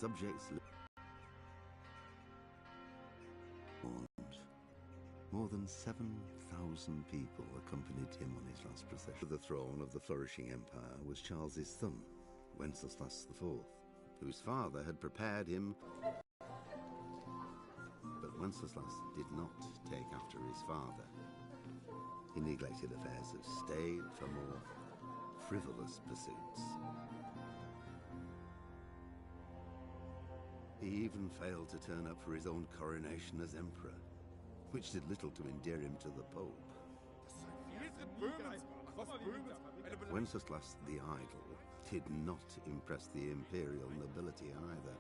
subjects more than 7,000 people accompanied him on his last procession. To the throne of the flourishing empire was Charles's son, Wenceslas IV, whose father had prepared him. But Wenceslas did not take after his father. He neglected affairs of state for more frivolous pursuits. He even failed to turn up for his own coronation as emperor, which did little to endear him to the Pope. Wenceslas the Idle did not impress the imperial nobility either.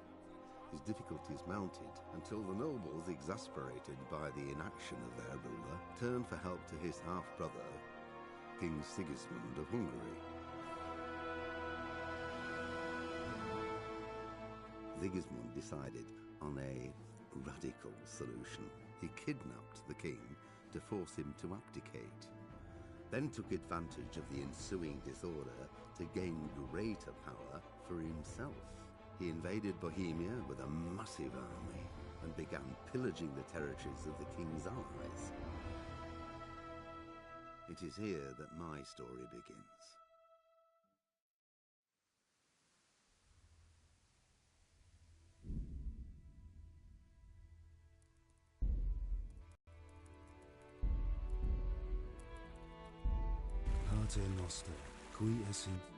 His difficulties mounted until the nobles, exasperated by the inaction of their ruler, turned for help to his half-brother, King Sigismund of Hungary. Sigismund decided on a radical solution. He kidnapped the king to force him to abdicate, then took advantage of the ensuing disorder to gain greater power for himself. He invaded Bohemia with a massive army and began pillaging the territories of the king's allies. It is here that my story begins. Pater Noster, qui es in...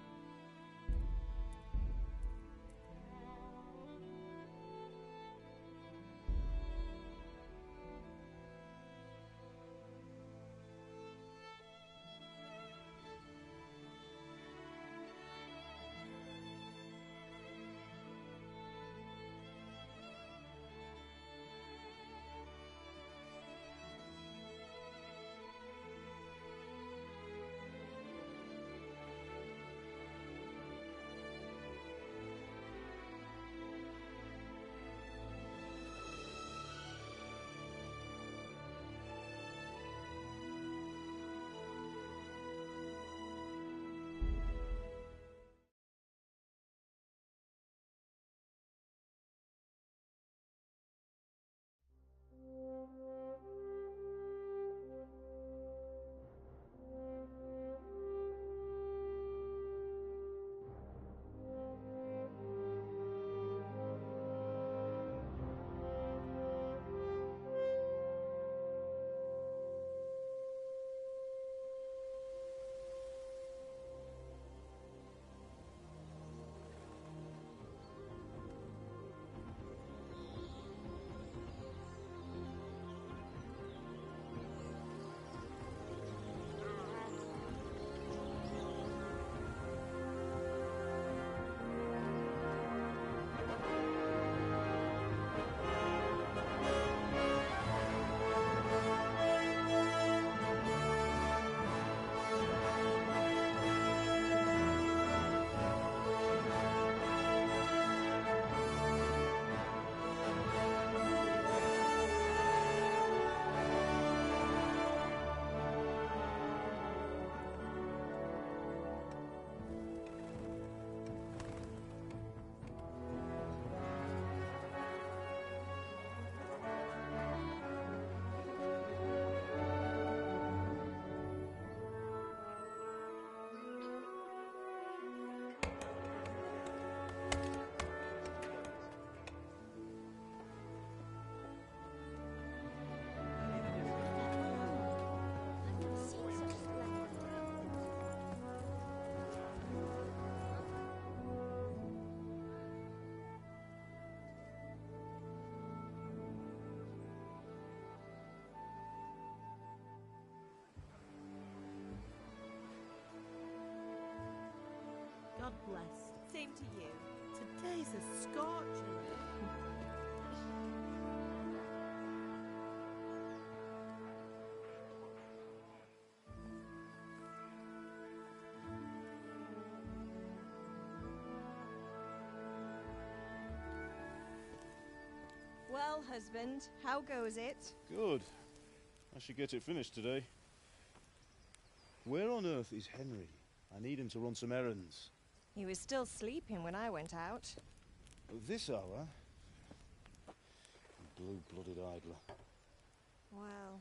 God bless. Same to you. Today's a scorcher. Well, husband, how goes it? Good. I should get it finished today. Where on earth is Henry? I need him to run some errands. He was still sleeping when I went out. At this hour? Blue-blooded idler. Well,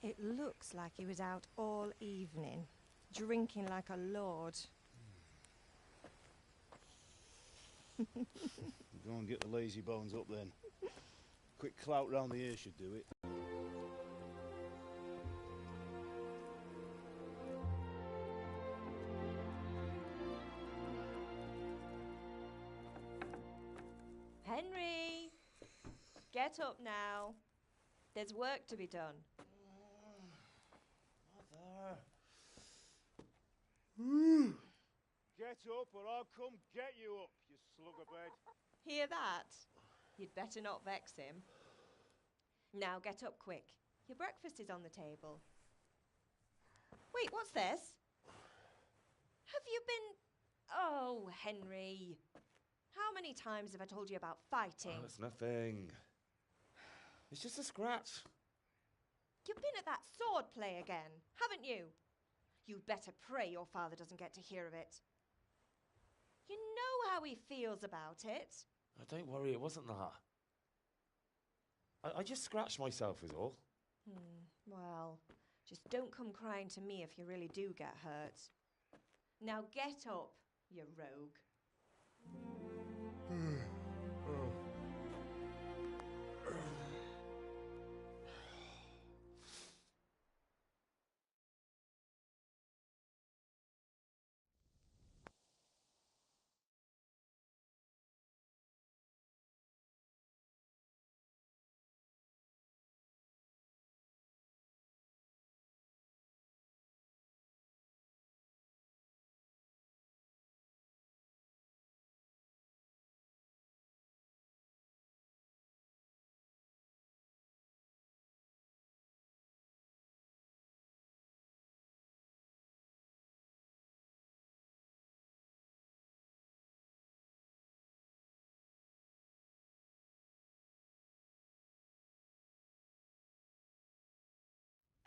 it looks like he was out all evening, drinking like a lord. Go and get the lazy bones up then. Quick clout round the ear should do it. Henry! Get up now. There's work to be done. Mother! Get up or I'll come get you up, you slugabed. Hear that? You'd better not vex him. Now get up quick. Your breakfast is on the table. Wait, what's this? Have you been... Oh, Henry. How many times have I told you about fighting? Oh, it's nothing. It's just a scratch. You've been at that sword play again, haven't you? You'd better pray your father doesn't get to hear of it. You know how he feels about it. Oh, don't worry, it wasn't that. I just scratched myself is all. Well, just don't come crying to me if you really do get hurt. Now get up, you rogue.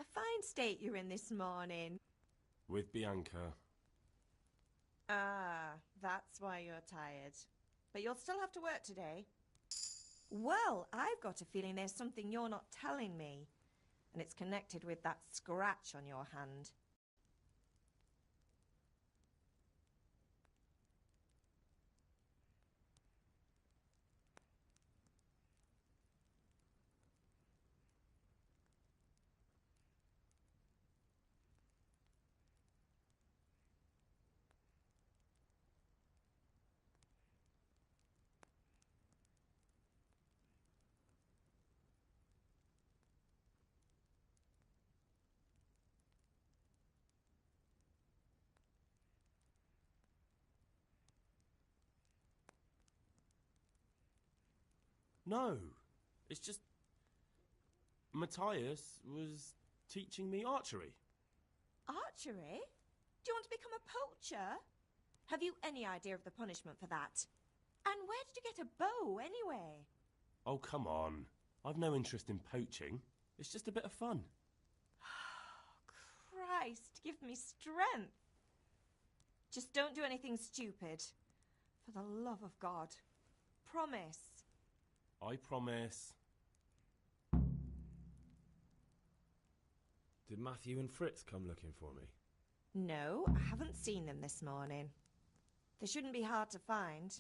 A fine state you're in this morning. With Bianca. Ah, that's why you're tired. But you'll still have to work today. Well, I've got a feeling there's something you're not telling me. And it's connected with that scratch on your hand. No, it's just... Matthias was teaching me archery. Archery? Do you want to become a poacher? Have you any idea of the punishment for that? And where did you get a bow, anyway? Oh, come on. I've no interest in poaching. It's just a bit of fun. Christ, give me strength. Just don't do anything stupid. For the love of God. Promise. I promise. Did Matthew and Fritz come looking for me? No, I haven't seen them this morning. They shouldn't be hard to find.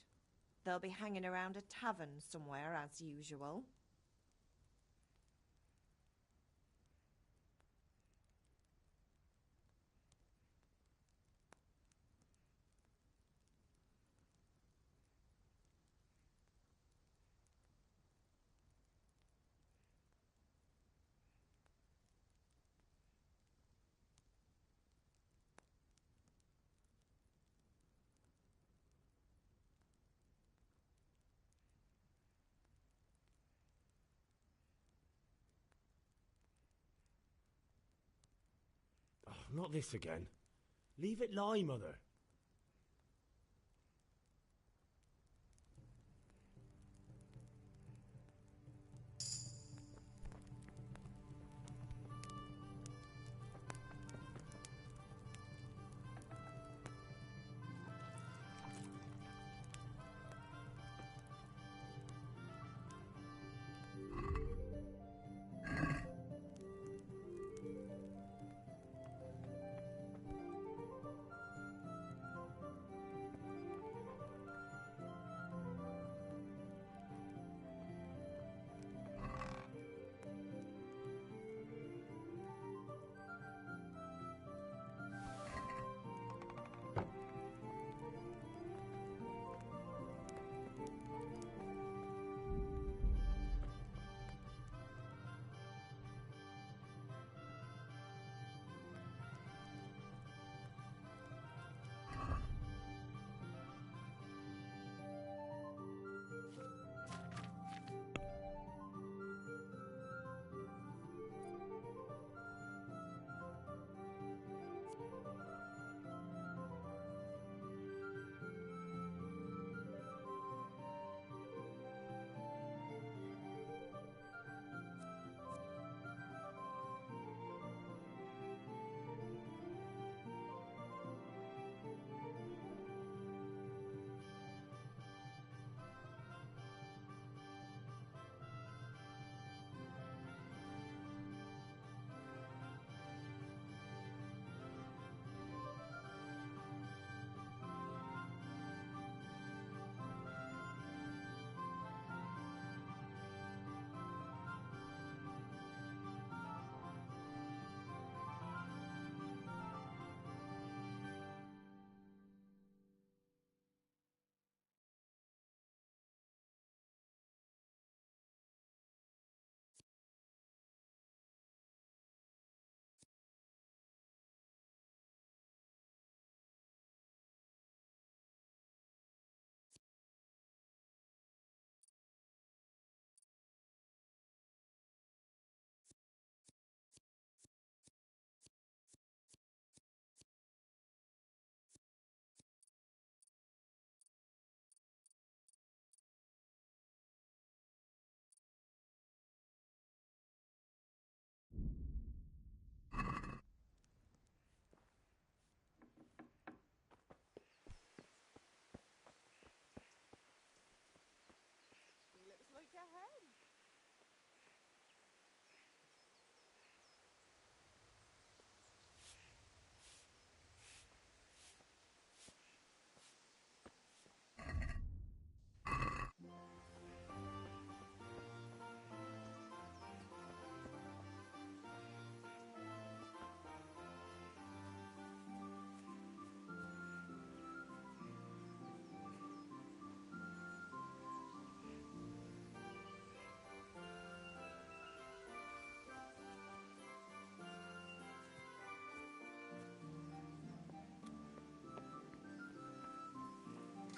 They'll be hanging around a tavern somewhere, as usual. Oh, not this again. Leave it lie, Mother.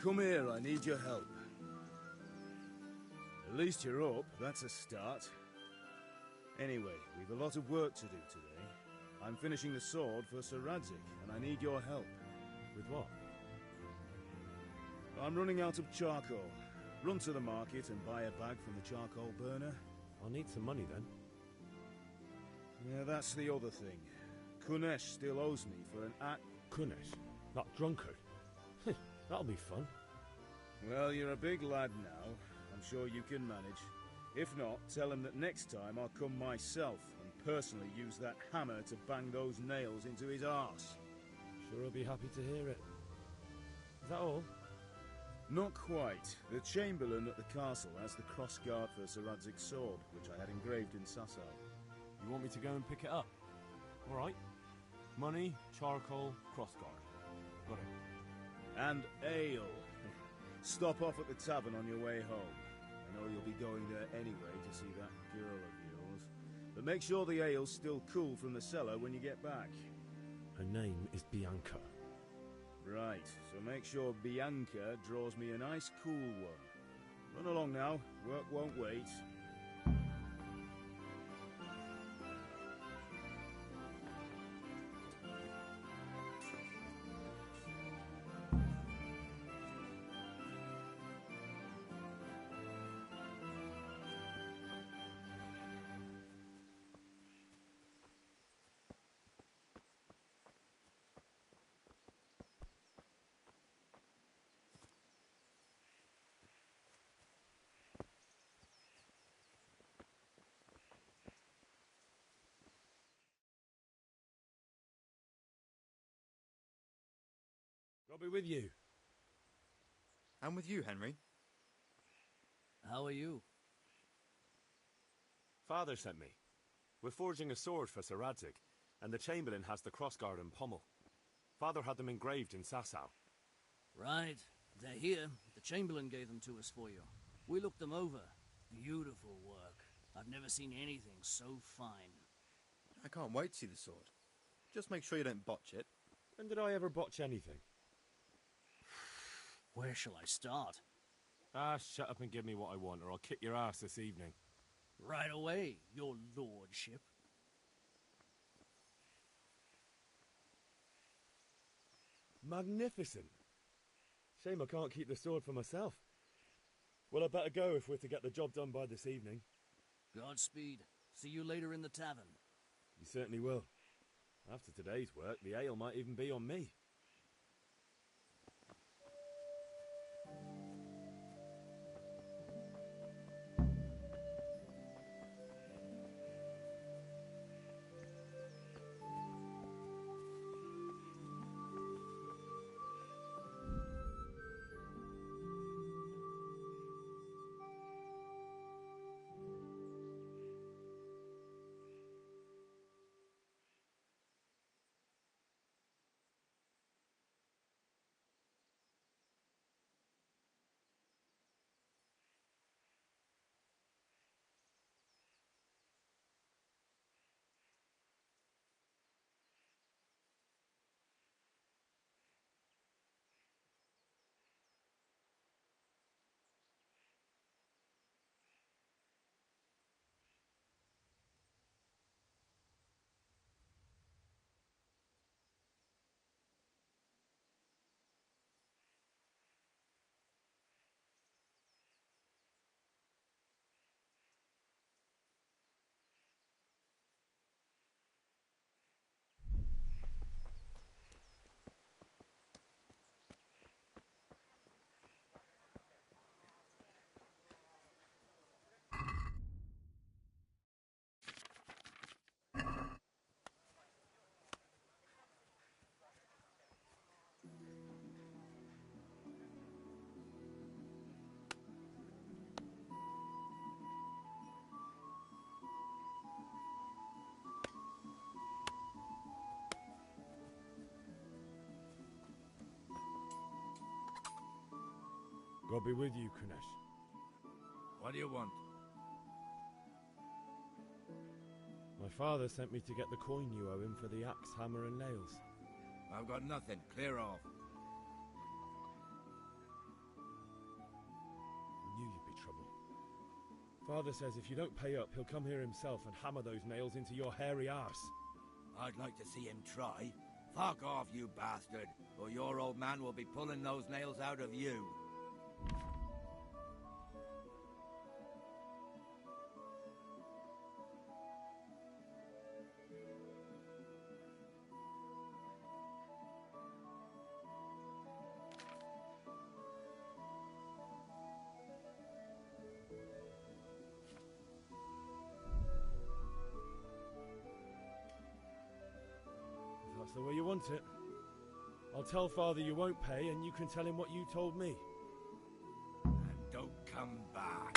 Come here, I need your help. At least you're up, that's a start. Anyway, we've a lot of work to do today. I'm finishing the sword for Sir Radzig, and I need your help. With what? I'm running out of charcoal. Run to the market and buy a bag from the charcoal burner. I'll need some money then. Yeah, that's the other thing. Kunesh still owes me for an act. Kunesh? That drunkard? That'll be fun. Well, you're a big lad now. I'm sure you can manage. If not, tell him that next time I'll come myself and personally use that hammer to bang those nails into his arse. Sure I'll be happy to hear it. Is that all? Not quite. The Chamberlain at the castle has the crossguard for Sir Radzig's sword, which I had engraved in Sasau. You want me to go and pick it up? All right. Money, charcoal, crossguard. Got it. And ale. Stop off at the tavern on your way home. I know you'll be going there anyway to see that girl of yours. But make sure the ale's still cool from the cellar when you get back. Her name is Bianca. Right, so make sure Bianca draws me a nice cool one. Run along now, work won't wait. I'll be with you. I'm with you, Henry. How are you? Father sent me. We're forging a sword for Sir Radzig, and the Chamberlain has the crossguard and pommel. Father had them engraved in Sasau. Right. They're here. The Chamberlain gave them to us for you. We looked them over. Beautiful work. I've never seen anything so fine. I can't wait to see the sword. Just make sure you don't botch it. When did I ever botch anything? Where shall I start? Ah, shut up and give me what I want, or I'll kick your ass this evening. Right away, your lordship. Magnificent. Shame I can't keep the sword for myself. Well, I better go if we're to get the job done by this evening. Godspeed. See you later in the tavern. You certainly will. After today's work, the ale might even be on me. God be with you, Kunesh. What do you want? My father sent me to get the coin you owe him for the axe, hammer and nails. I've got nothing. Clear off. Father says if you don't pay up, he'll come here himself and hammer those nails into your hairy arse. I'd like to see him try. Fuck off, you bastard, or your old man will be pulling those nails out of you. If that's the way you want it. I'll tell Father you won't pay, and you can tell him what you told me. And don't come back.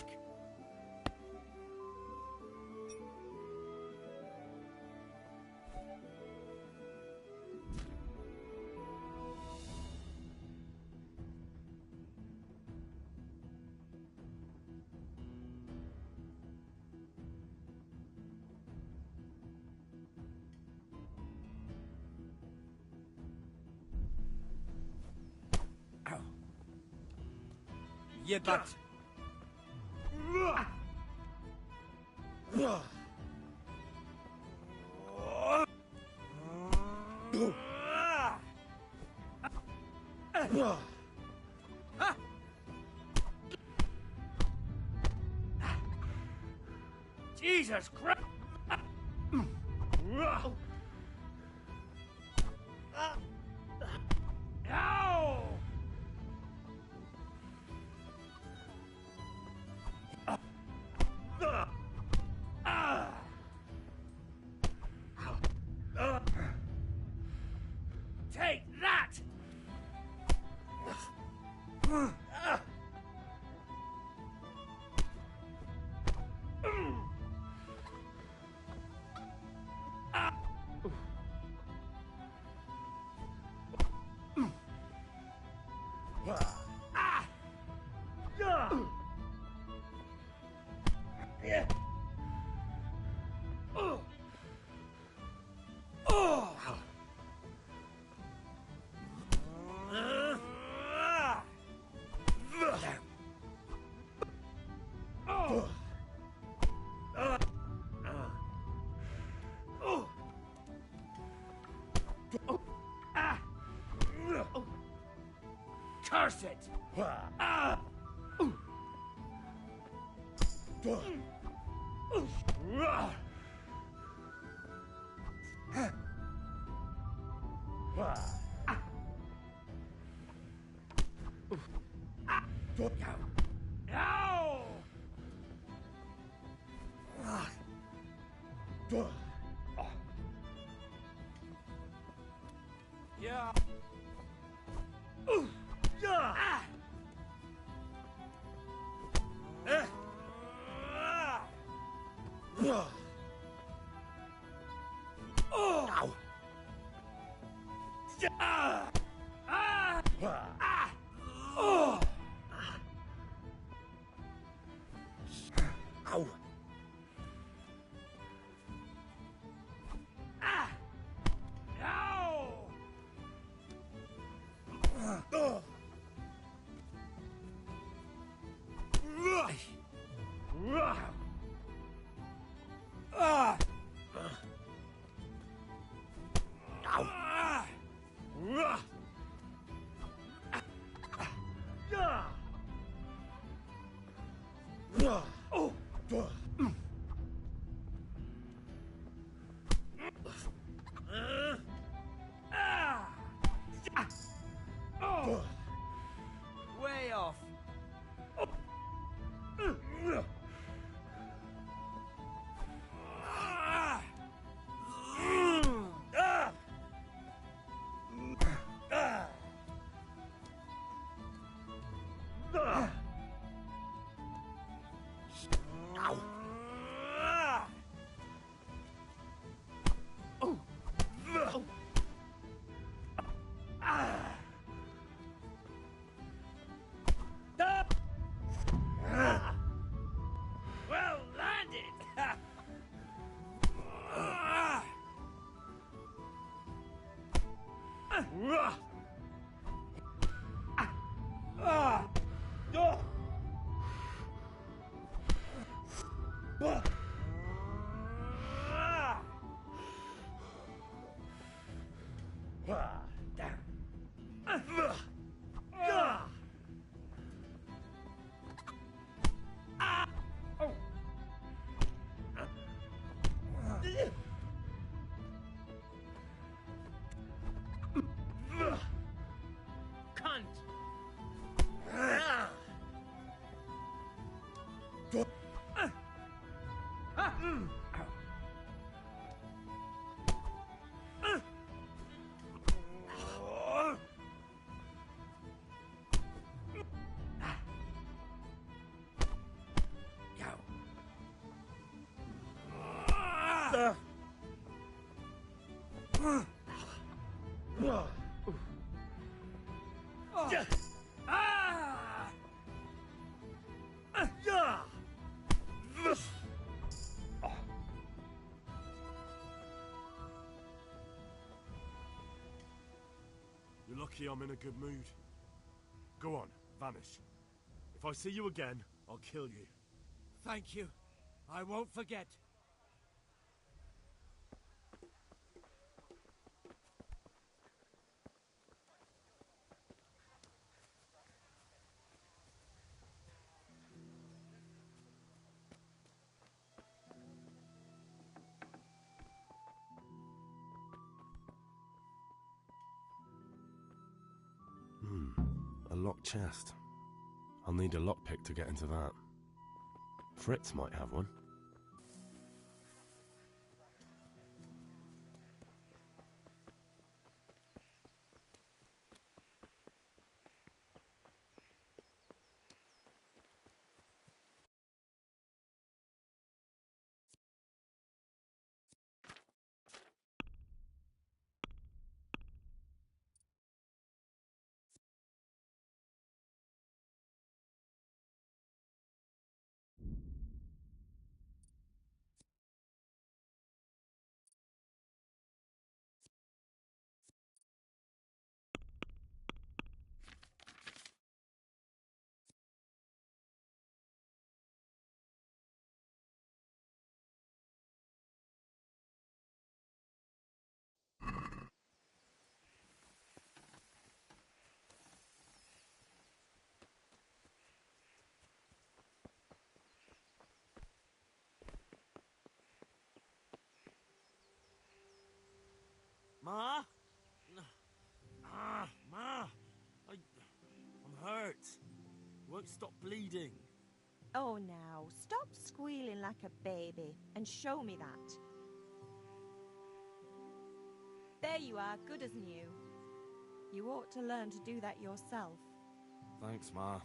You got... Jesus Christ! Ow! Take that! Curse it! Yeah. Way off. You're lucky I'm in a good mood. Go on, vanish. If I see you again, I'll kill you. Thank you. I won't forget. A locked chest. I'll need a lockpick to get into that. Fritz might have one. Ma? Ma! I'm hurt. Won't stop bleeding. Oh, now, stop squealing like a baby and show me that. There you are, good as new. You ought to learn to do that yourself. Thanks, Ma.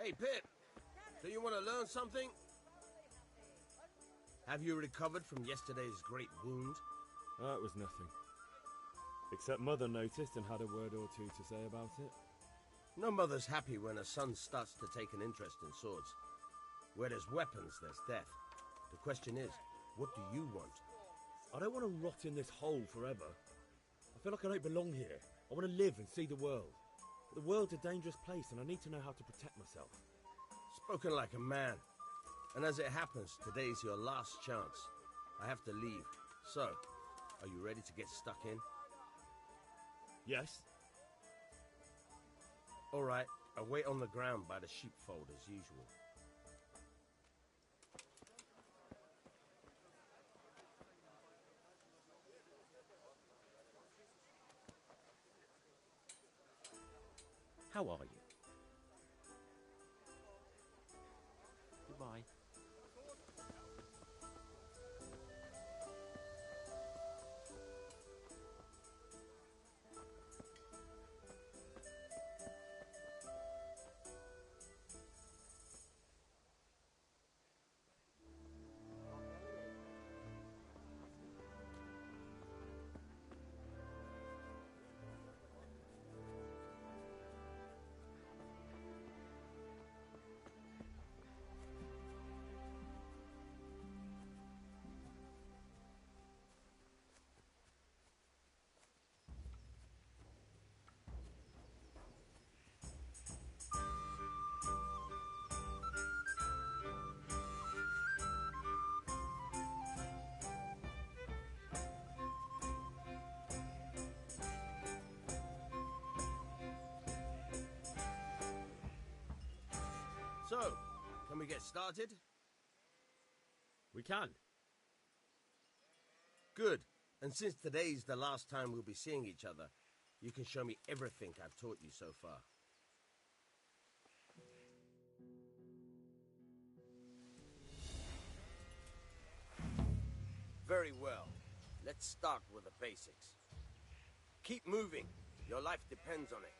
Hey, Pip, do you want to learn something? Have you recovered from yesterday's great wound? That was nothing. Except Mother noticed and had a word or two to say about it. No mother's happy when a son starts to take an interest in swords. Where there's weapons, there's death. The question is, what do you want? I don't want to rot in this hole forever. I feel like I don't belong here. I want to live and see the world. But the world's a dangerous place and I need to know how to protect myself. Spoken like a man. And as it happens, today's your last chance. I have to leave. So, are you ready to get stuck in? Yes? All right, I'll wait on the ground by the sheepfold as usual. How are you? Goodbye. So, can we get started? We can. Good. And since today's the last time we'll be seeing each other, you can show me everything I've taught you so far. Very well. Let's start with the basics. Keep moving. Your life depends on it.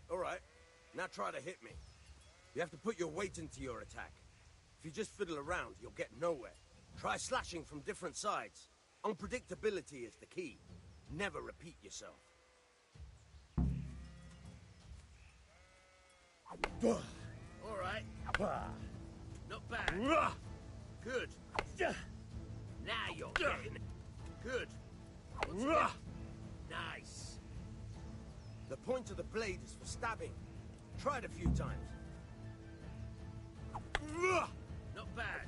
All right. Now try to hit me. You have to put your weight into your attack. If you just fiddle around, you'll get nowhere. Try slashing from different sides. Unpredictability is the key. Never repeat yourself. All right. Not bad. Good. Now you're getting it. Good. Once again. Nice. The point of the blade is for stabbing. Try it a few times. Not bad.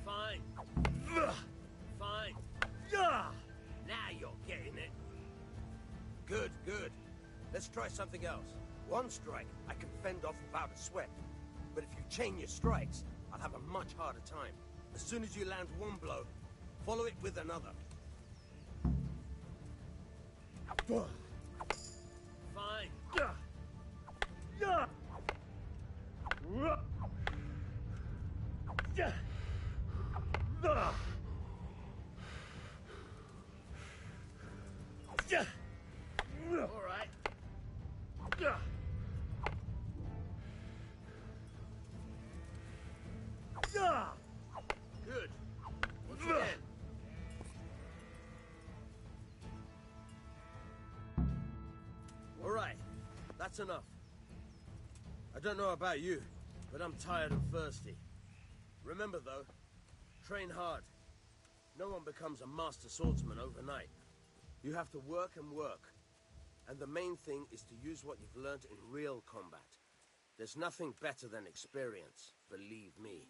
Fine. Fine. Now you're getting it. Good, good. Let's try something else. One strike, I can fend off without a sweat. But if you chain your strikes, I'll have a much harder time. As soon as you land one blow, follow it with another. Fine. All right. Good. Once again. All right. That's enough. I don't know about you, but I'm tired and thirsty. Remember, though, train hard. No one becomes a master swordsman overnight. You have to work and work. And the main thing is to use what you've learned in real combat. There's nothing better than experience, believe me.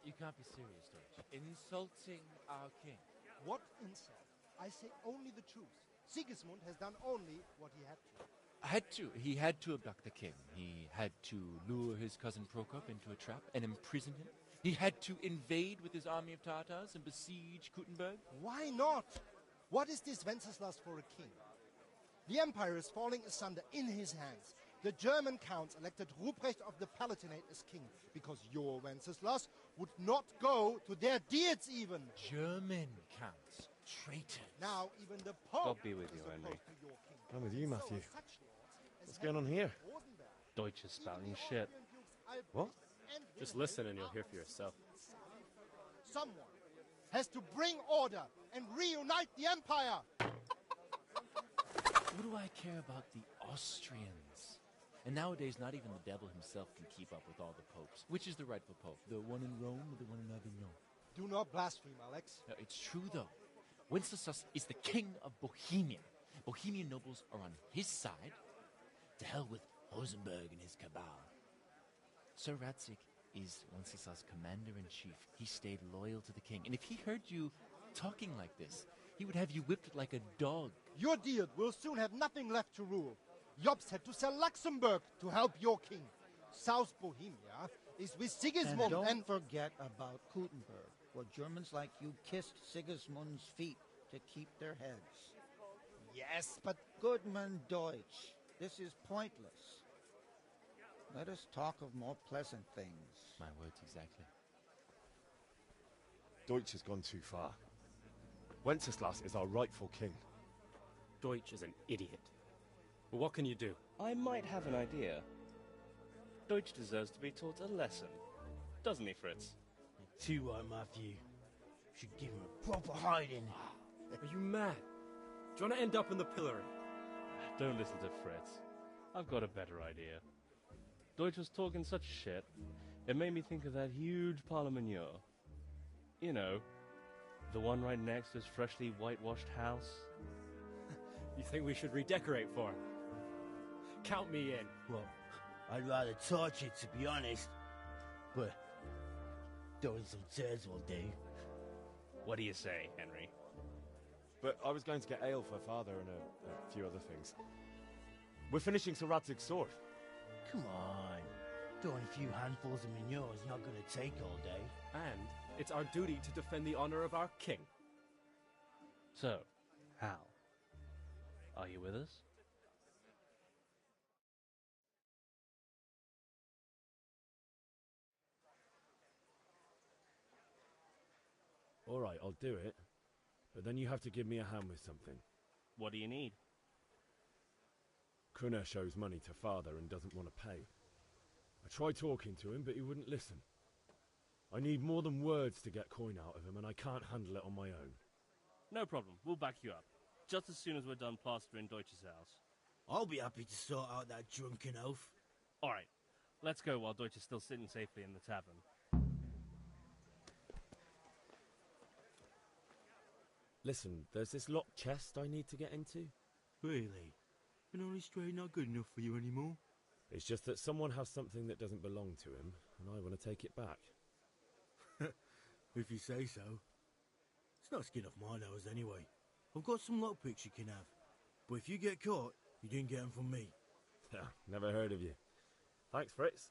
You can't be serious, Deutsch. Insulting our king. What insult? I say only the truth. Sigismund has done only what he had to. He had to abduct the king. He had to lure his cousin Prokop into a trap and imprison him. He had to invade with his army of Tatars and besiege Kuttenberg. Why not? What is this Wenceslas for a king? The empire is falling asunder in his hands. The German counts elected Ruprecht of the Palatinate as king because your Wenceslas would not go to their deeds even. German counts. Traitors. Now even the Pope God be with you, is Henry. opposed to your king. I'm with you, Matthew. So such lords as What's going on here? Deutsch is spouting shit. What? Just listen and you'll hear for yourself. Someone has to bring order and reunite the empire. What do I care about the Austrians? And nowadays, not even the devil himself can keep up with all the popes. Which is the rightful pope? The one in Rome or the one in Avignon? Do not blaspheme, Alex. No, it's true, though. Wenceslas is the king of Bohemia. Bohemian nobles are on his side. To hell with Rosenberg and his cabal. Sir Radzik is Wenceslas' commander-in-chief. He stayed loyal to the king. And if he heard you talking like this, he would have you whipped like a dog. Your deed will soon have nothing left to rule. Jobst had to sell Luxembourg to help your king. South Bohemia is with Sigismund and don't forget about Gutenberg, where Germans like you kissed Sigismund's feet to keep their heads. Yes, but... Goodman Deutsch, this is pointless. Let us talk of more pleasant things. My words exactly. Deutsch has gone too far. Wenceslas is our rightful king. Deutsch is an idiot. But what can you do? I might have an idea. Deutsch deserves to be taught a lesson. Doesn't he, Fritz? Too right, Matthew. Should give him a proper hiding. Are you mad? Do you want to end up in the pillory? Don't listen to Fritz. I've got a better idea. Deutsch was talking such shit, it made me think of that huge Parlement. You know, the one right next to his freshly whitewashed house. You think we should redecorate for him? Count me in. Well, I'd rather torch it, to be honest. But throwing some tears will do. What do you say, Henry? But I was going to get ale for father and a few other things. We're finishing Sir Radzig's sword. Come on. Throwing a few handfuls of manure is not going to take all day. And it's our duty to defend the honor of our king. So, Hal, are you with us? All right, I'll do it. But then you have to give me a hand with something. What do you need? Kuna shows money to father and doesn't want to pay. I tried talking to him, but he wouldn't listen. I need more than words to get coin out of him, and I can't handle it on my own. No problem. We'll back you up. Just as soon as we're done plastering Deutsch's house. I'll be happy to sort out that drunken oaf. All right. Let's go while Deutsch is still sitting safely in the tavern. Listen, there's this locked chest I need to get into. Really? An honest trade not good enough for you anymore? It's just that someone has something that doesn't belong to him, and I want to take it back. If you say so. It's not skin off my nose anyway. I've got some lockpicks you can have. But if you get caught, you didn't get them from me. Never heard of you. Thanks, Fritz.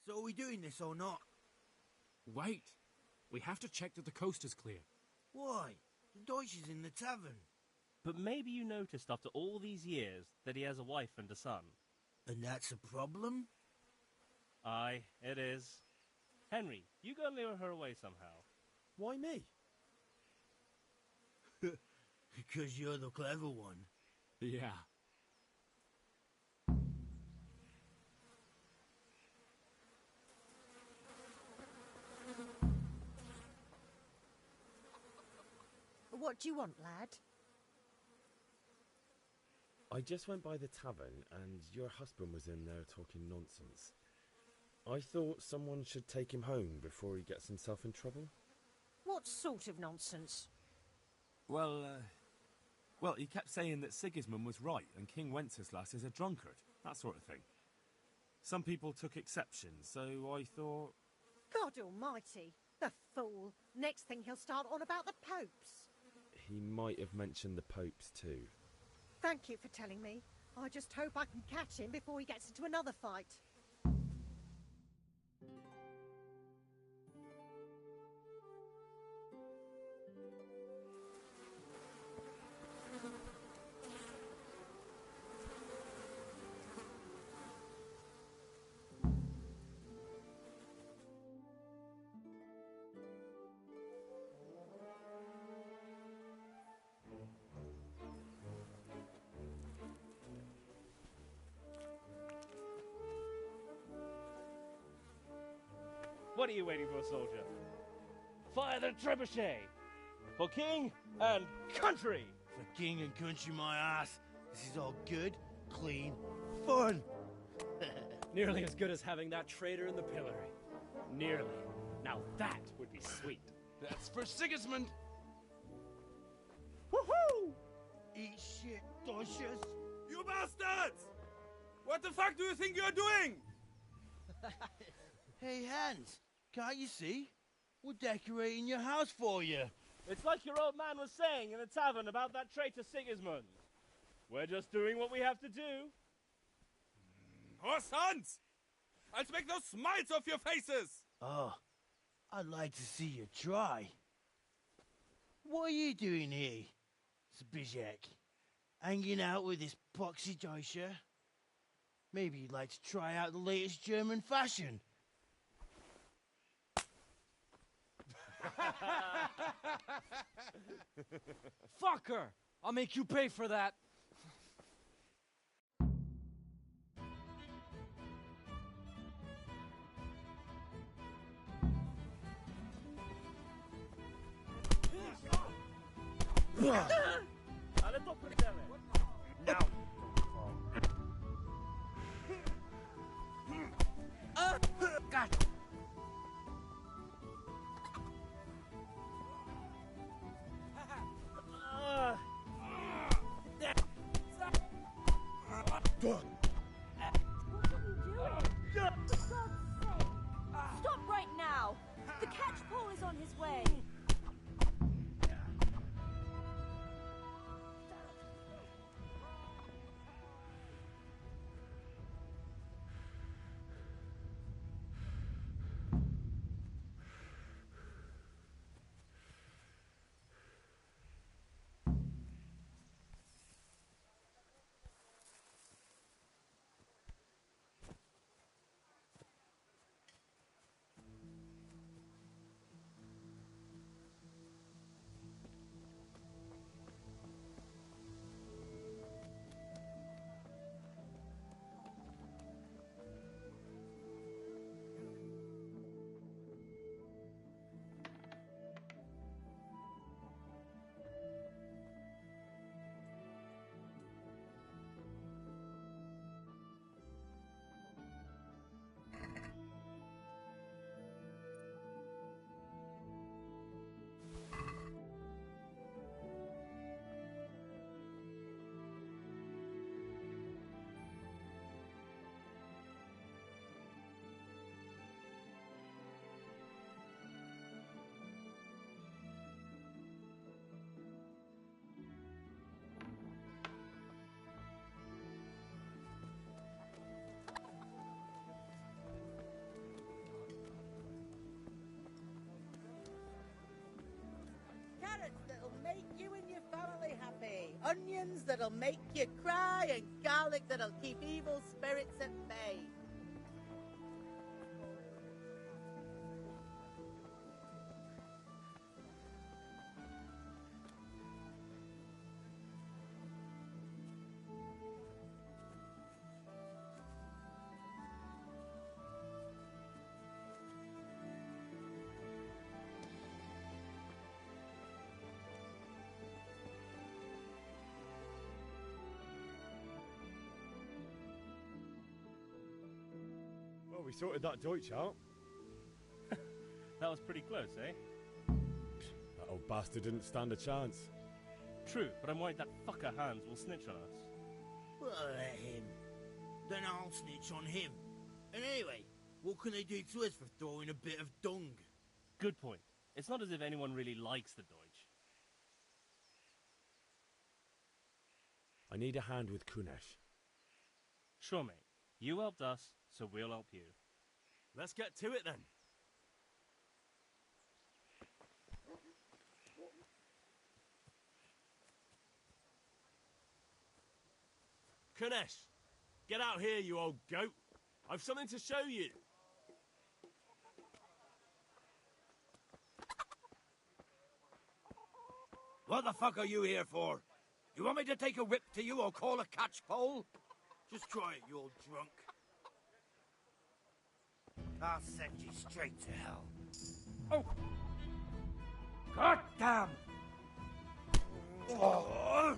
So are we doing this or not? Wait. We have to check that the coast is clear. Why? The Deutsch is in the tavern. But maybe you noticed after all these years that he has a wife and a son. And that's a problem? Aye, it is. Henry, you go and lure her away somehow. Why me? Because you're the clever one. Yeah. What do you want, lad? I just went by the tavern and your husband was in there talking nonsense. I thought someone should take him home before he gets himself in trouble. What sort of nonsense? Well, Well, he kept saying that Sigismund was right and King Wenceslas is a drunkard, that sort of thing. Some people took exception, so I thought... God almighty, the fool. Next thing he'll start on about the popes. He might have mentioned the popes too. Thank you for telling me. I just hope I can catch him before he gets into another fight. What are you waiting for, soldier? Fire the trebuchet! For king and country! For king and country, my ass. This is all good, clean, fun. Nearly as good as having that traitor in the pillory. Nearly. Now that would be sweet. That's for Sigismund! Woohoo! Eat shit, dodgers. You bastards! What the fuck do you think you're doing? Hey, Hans, can't you see? We're decorating your house for you. It's like your old man was saying in the tavern about that traitor Sigismund. We're just doing what we have to do. Horse sons! I'll make those smiles off your faces! Oh, I'd like to see you try. What are you doing here, Zbigniew? Hanging out with this poxy Deutscher? Maybe you'd like to try out the latest German fashion. Fuck her! I'll make you pay for that. Ale to prdele. Now. God. What are you doing? For God's sake! Stop right now! The catchpole is on his way! Carrots that'll make you and your family happy. Onions that'll make you cry, and garlic that'll keep evil spirits at bay. Well, we sorted that Deutsch out. That was pretty close, eh? That old bastard didn't stand a chance. True, but I'm worried that fucker Hans will snitch on us. Well, let him. Then I'll snitch on him. And anyway, what can they do to us for throwing a bit of dung? Good point. It's not as if anyone really likes the Deutsch. I need a hand with Kunesh. Sure, mate. You helped us, so we'll help you. Let's get to it then. Kunesh, get out here, you old goat. I've something to show you. What the fuck are you here for? You want me to take a whip to you or call a catchpole? Just try it, you old drunk. I'll send you straight to hell. Oh! God damn! Oh. Ah.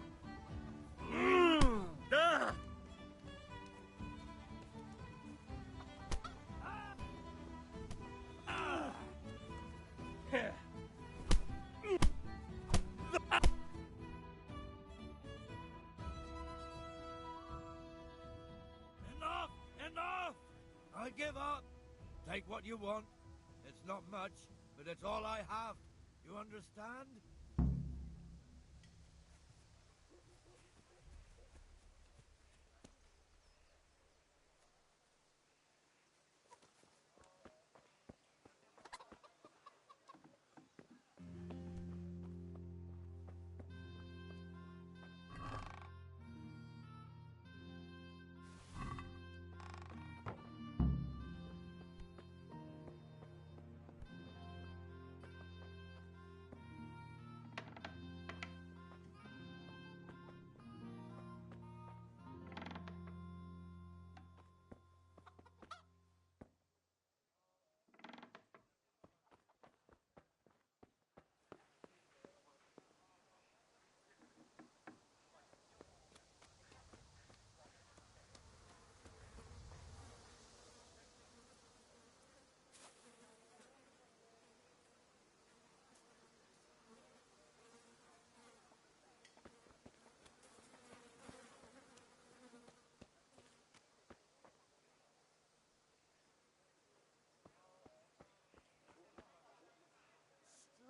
Enough! Enough! I give up. Take what you want. It's not much, but it's all I have. You understand?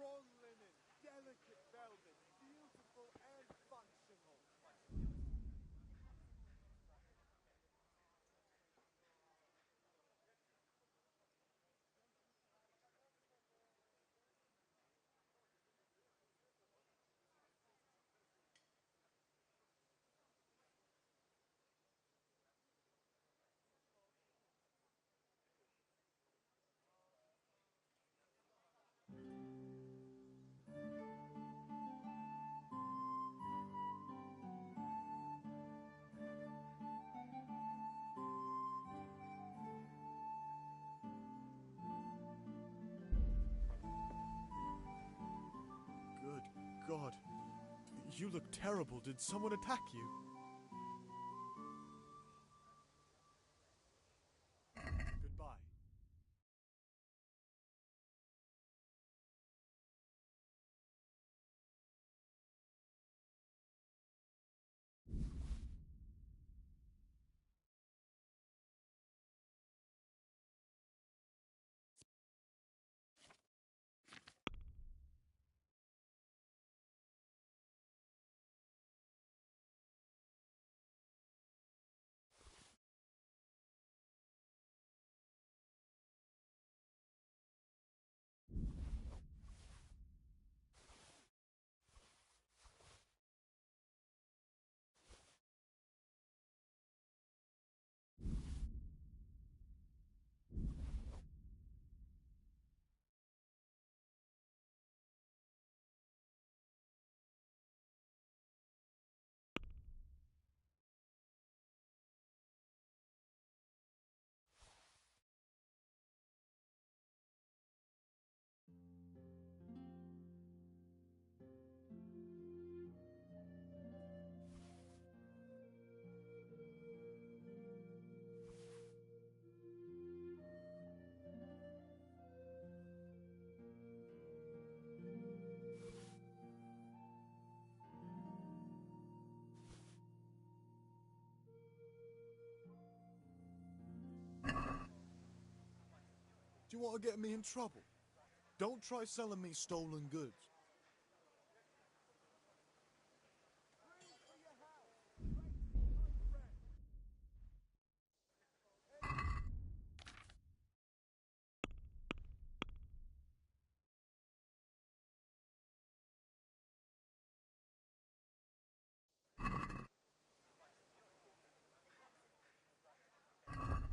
Strong linen, delicate velvet, beautiful and functional. Good God. You look terrible. Did someone attack you? Do you want to get me in trouble? Don't try selling me stolen goods.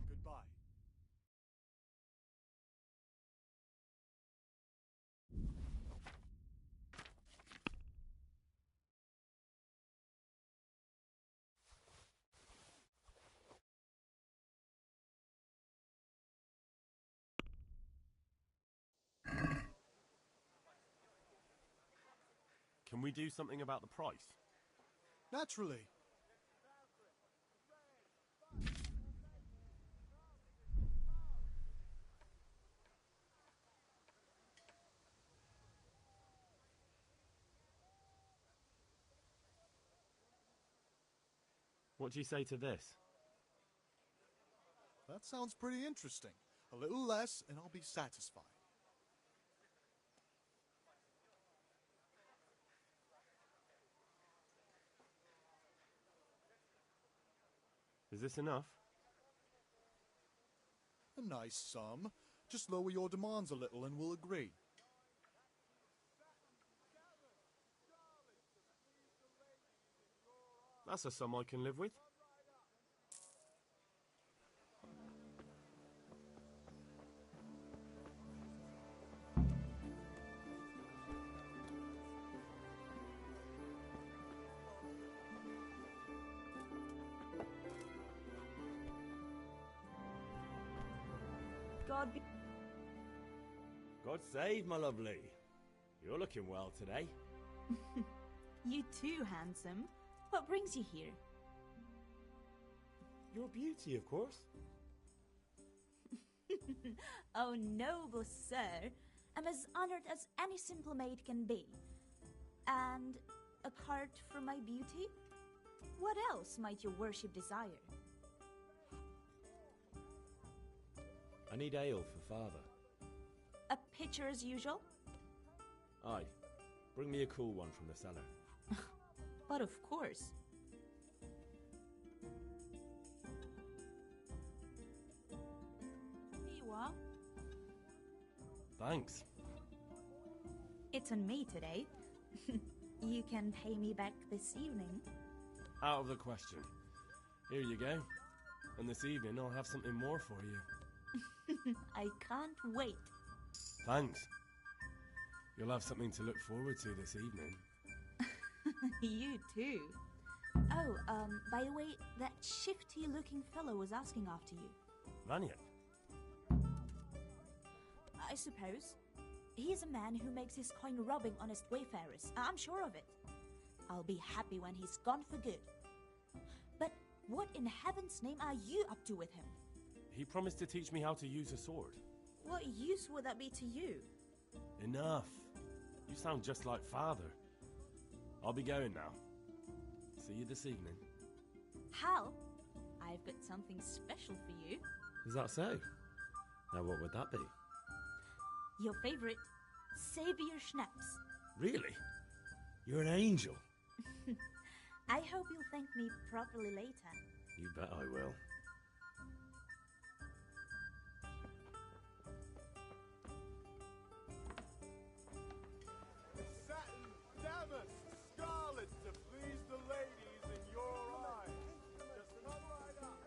Goodbye. Can we do something about the price? Naturally. What do you say to this? That sounds pretty interesting. A little less, and I'll be satisfied. Is this enough? A nice sum. Just lower your demands a little and we'll agree. That's a sum I can live with. God save, my lovely. You're looking well today. You too, handsome. What brings you here? Your beauty, of course. Oh, noble sir. I'm as honored as any simple maid can be. And apart from my beauty, what else might your worship desire? I need ale for father. A pitcher as usual? Aye. Bring me a cool one from the cellar. But of course. Here you are. Thanks. It's on me today. You can pay me back this evening. Out of the question. Here you go. And this evening I'll have something more for you. I can't wait. Thanks. You'll have something to look forward to this evening. You too. Oh, by the way, that shifty-looking fellow was asking after you. Vanya? I suppose. He is a man who makes his coin robbing honest wayfarers. I'm sure of it. I'll be happy when he's gone for good. But what in heaven's name are you up to with him? He promised to teach me how to use a sword. What use would that be to you? Enough. You sound just like father. I'll be going now. See you this evening. Hal, I've got something special for you. Is that so? Now what would that be? Your favorite, Savior Schnapps. Really? You're an angel. I hope you'll thank me properly later. You bet I will. Satin, damask, scarlet to please the ladies in your eyes. Just come right up.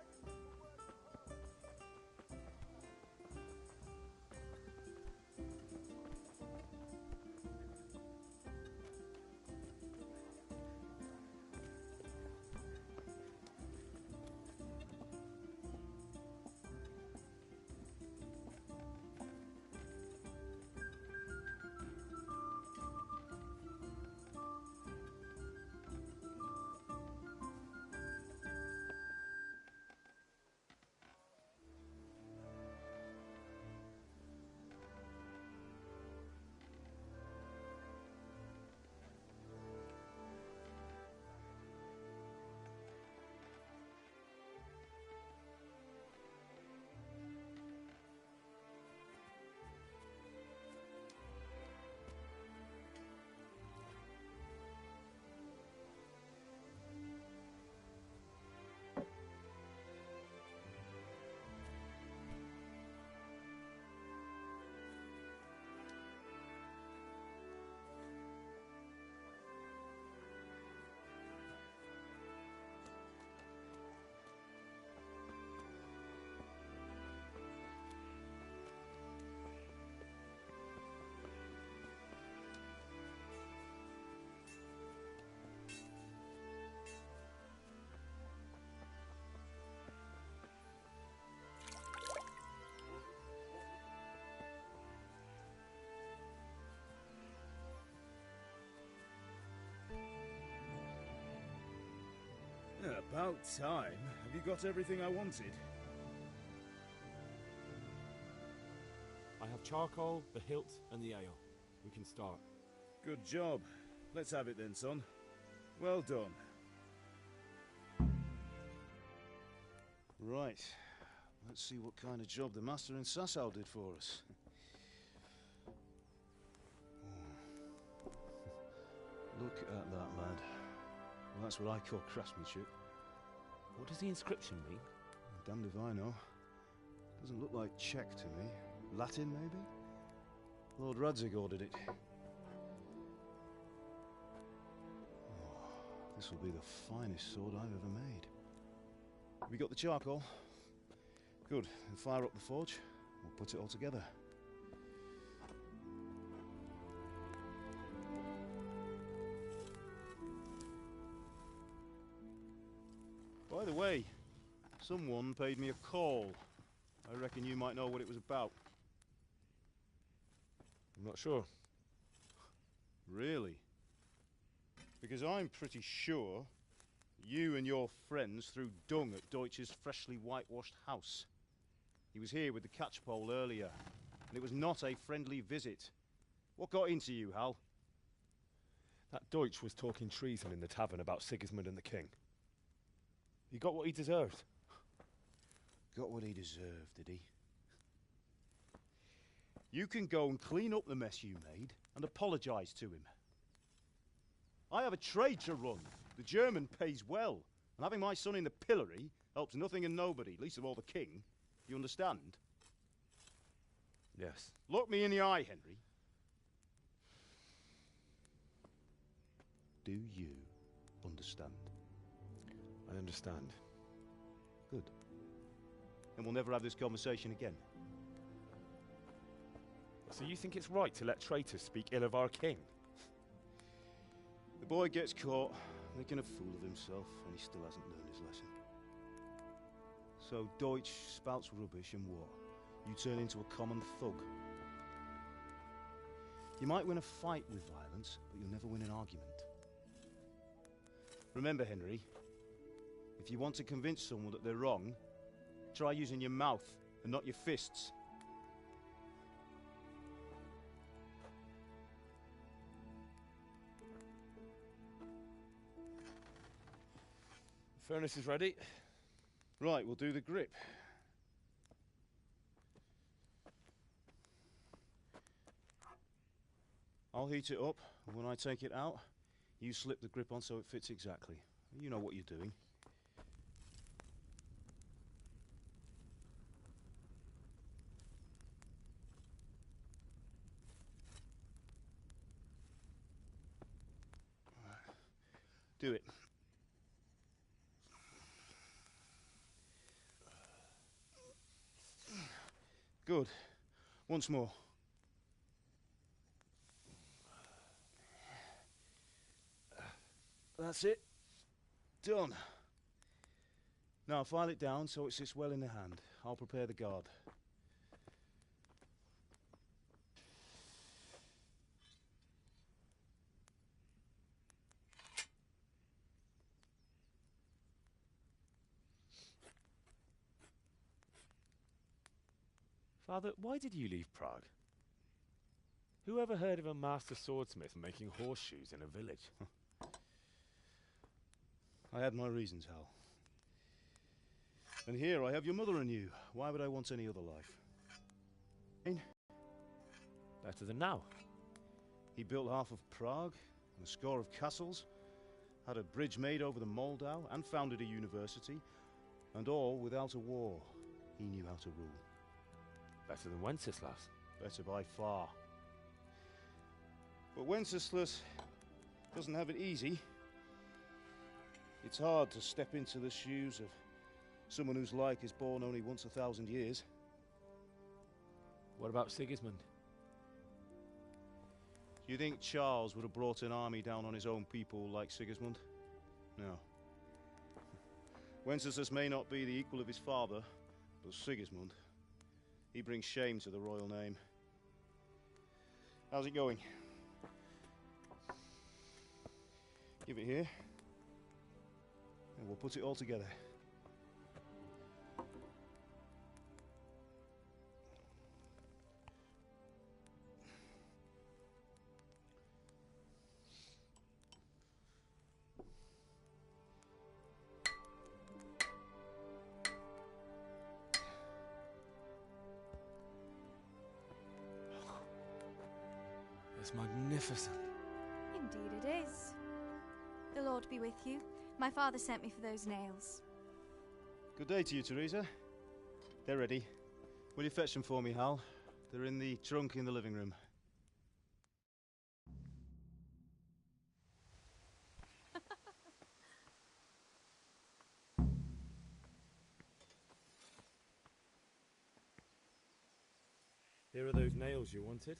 About time. Have you got everything I wanted? I have charcoal, the hilt, and the ale. We can start. Good job. Let's have it then, son. Well done. Right. Let's see what kind of job the master in Sasau did for us. Look at that, lad. Well, that's what I call craftsmanship. What does the inscription mean? Damned if I know. Doesn't look like Czech to me. Latin, maybe? Lord Radzig ordered it. Oh, this will be the finest sword I've ever made. Have you got the charcoal? Good. Then fire up the forge. We'll put it all together. By the way, someone paid me a call. I reckon you might know what it was about. I'm not sure. Really? Because I'm pretty sure you and your friends threw dung at Deutsch's freshly whitewashed house. He was here with the catchpole earlier, and it was not a friendly visit. What got into you, Hal? That Deutsch was talking treason in the tavern about Sigismund and the king. He got what he deserved. Got what he deserved, did he? You can go and clean up the mess you made and apologise to him. I have a trade to run. The German pays well, and having my son in the pillory helps nothing and nobody, least of all the king. You understand? Yes. Look me in the eye, Henry. Do you understand? I understand. Good. Then we'll never have this conversation again. So you think it's right to let traitors speak ill of our king? The boy gets caught, making a fool of himself, and he still hasn't learned his lesson. So Deutsch spouts rubbish, and what? You turn into a common thug. You might win a fight with violence, but you'll never win an argument. Remember, Henry, if you want to convince someone that they're wrong, try using your mouth and not your fists. The furnace is ready. Right, we'll do the grip. I'll heat it up, and when I take it out, you slip the grip on so it fits exactly. You know what you're doing. Do it. Good. Once more. That's it. Done. Now file it down so it sits well in the hand. I'll prepare the guard. Father, why did you leave Prague? Who ever heard of a master swordsmith making horseshoes in a village? I had my reasons, Hal. And here I have your mother and you. Why would I want any other life? Better than now. He built half of Prague and a score of castles, had a bridge made over the Moldau, and founded a university, and all without a war. He knew how to rule. Better than Wenceslas. Better by far. But Wenceslas doesn't have it easy. It's hard to step into the shoes of someone whose like is born only once 1,000 years. What about Sigismund? Do you think Charles would have brought an army down on his own people like Sigismund? No. Wenceslas may not be the equal of his father, but Sigismund, he brings shame to the royal name. How's it going? Give it here. and we'll put it all together. It's magnificent. Indeed it is. The Lord be with you. My father sent me for those nails. Good day to you, Teresa. They're ready. Will you fetch them for me, Hal? They're in the trunk in the living room. Here are those nails you wanted.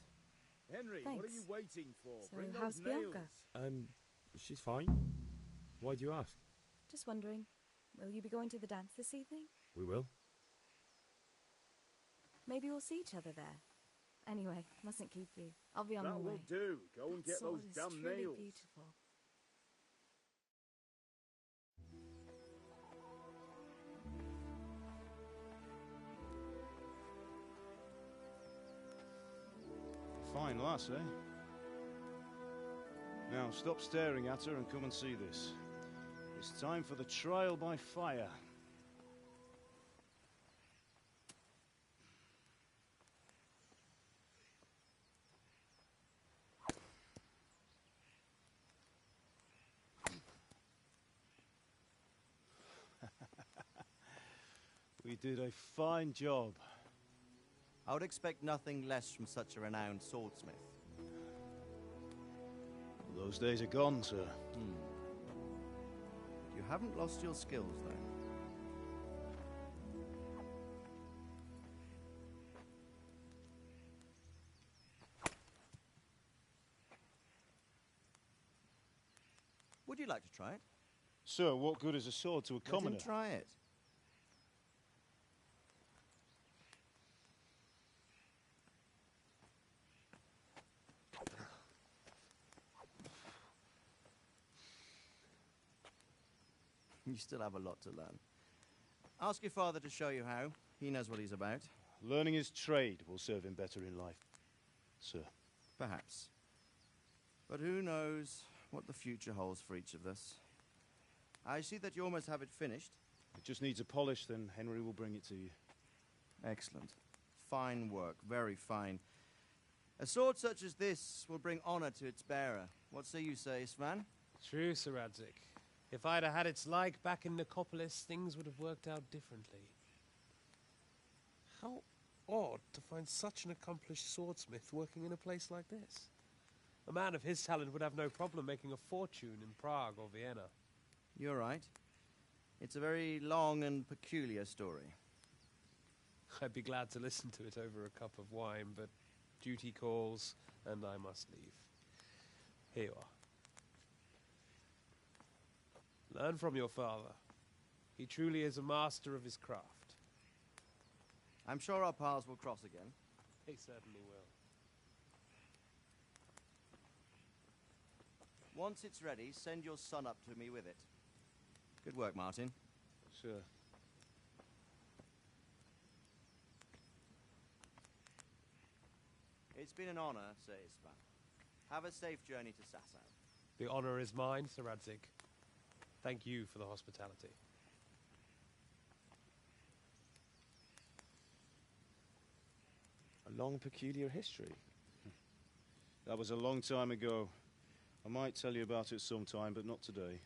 Henry, Thanks. what are you waiting for? So Bring how's those nails. Bianca? She's fine. Why do you ask? Just wondering, will you be going to the dance this evening? We will. Maybe we'll see each other there. Anyway, mustn't keep you. I'll be on my That way. will do. Go and That get sword those is damn truly nails. beautiful. Fine lass, eh? Now, stop staring at her and come and see this. It's time for the trial by fire. We did a fine job. I would expect nothing less from such a renowned swordsmith. Those days are gone, sir. You haven't lost your skills, though. Would you like to try it? Sir, what good is a sword to a commoner? Let him try it. You still have a lot to learn. Ask your father to show you how. He knows what he's about. Learning his trade will serve him better in life, sir. Perhaps. But who knows what the future holds for each of us. I see that you almost have it finished. It just needs a polish, then Henry will bring it to you. Excellent. Fine work, very fine. A sword such as this will bring honor to its bearer. What say you, Svan? True, Sir Radzik. If I'd have had its like back in Nicopolis, things would have worked out differently. How odd to find such an accomplished swordsmith working in a place like this. A man of his talent would have no problem making a fortune in Prague or Vienna. You're right. It's a very long and peculiar story. I'd be glad to listen to it over a cup of wine, but duty calls, and I must leave. Here you are. Learn from your father. He truly is a master of his craft. I'm sure our paths will cross again. They certainly will. Once it's ready, send your son up to me with it. Good work, Martin. Sure. It's been an honor, Sir Isvan. Have a safe journey to Sasau. The honor is mine, Sir Radzik. Thank you for the hospitality. A long, peculiar history. That was a long time ago. I might tell you about it sometime, but not today.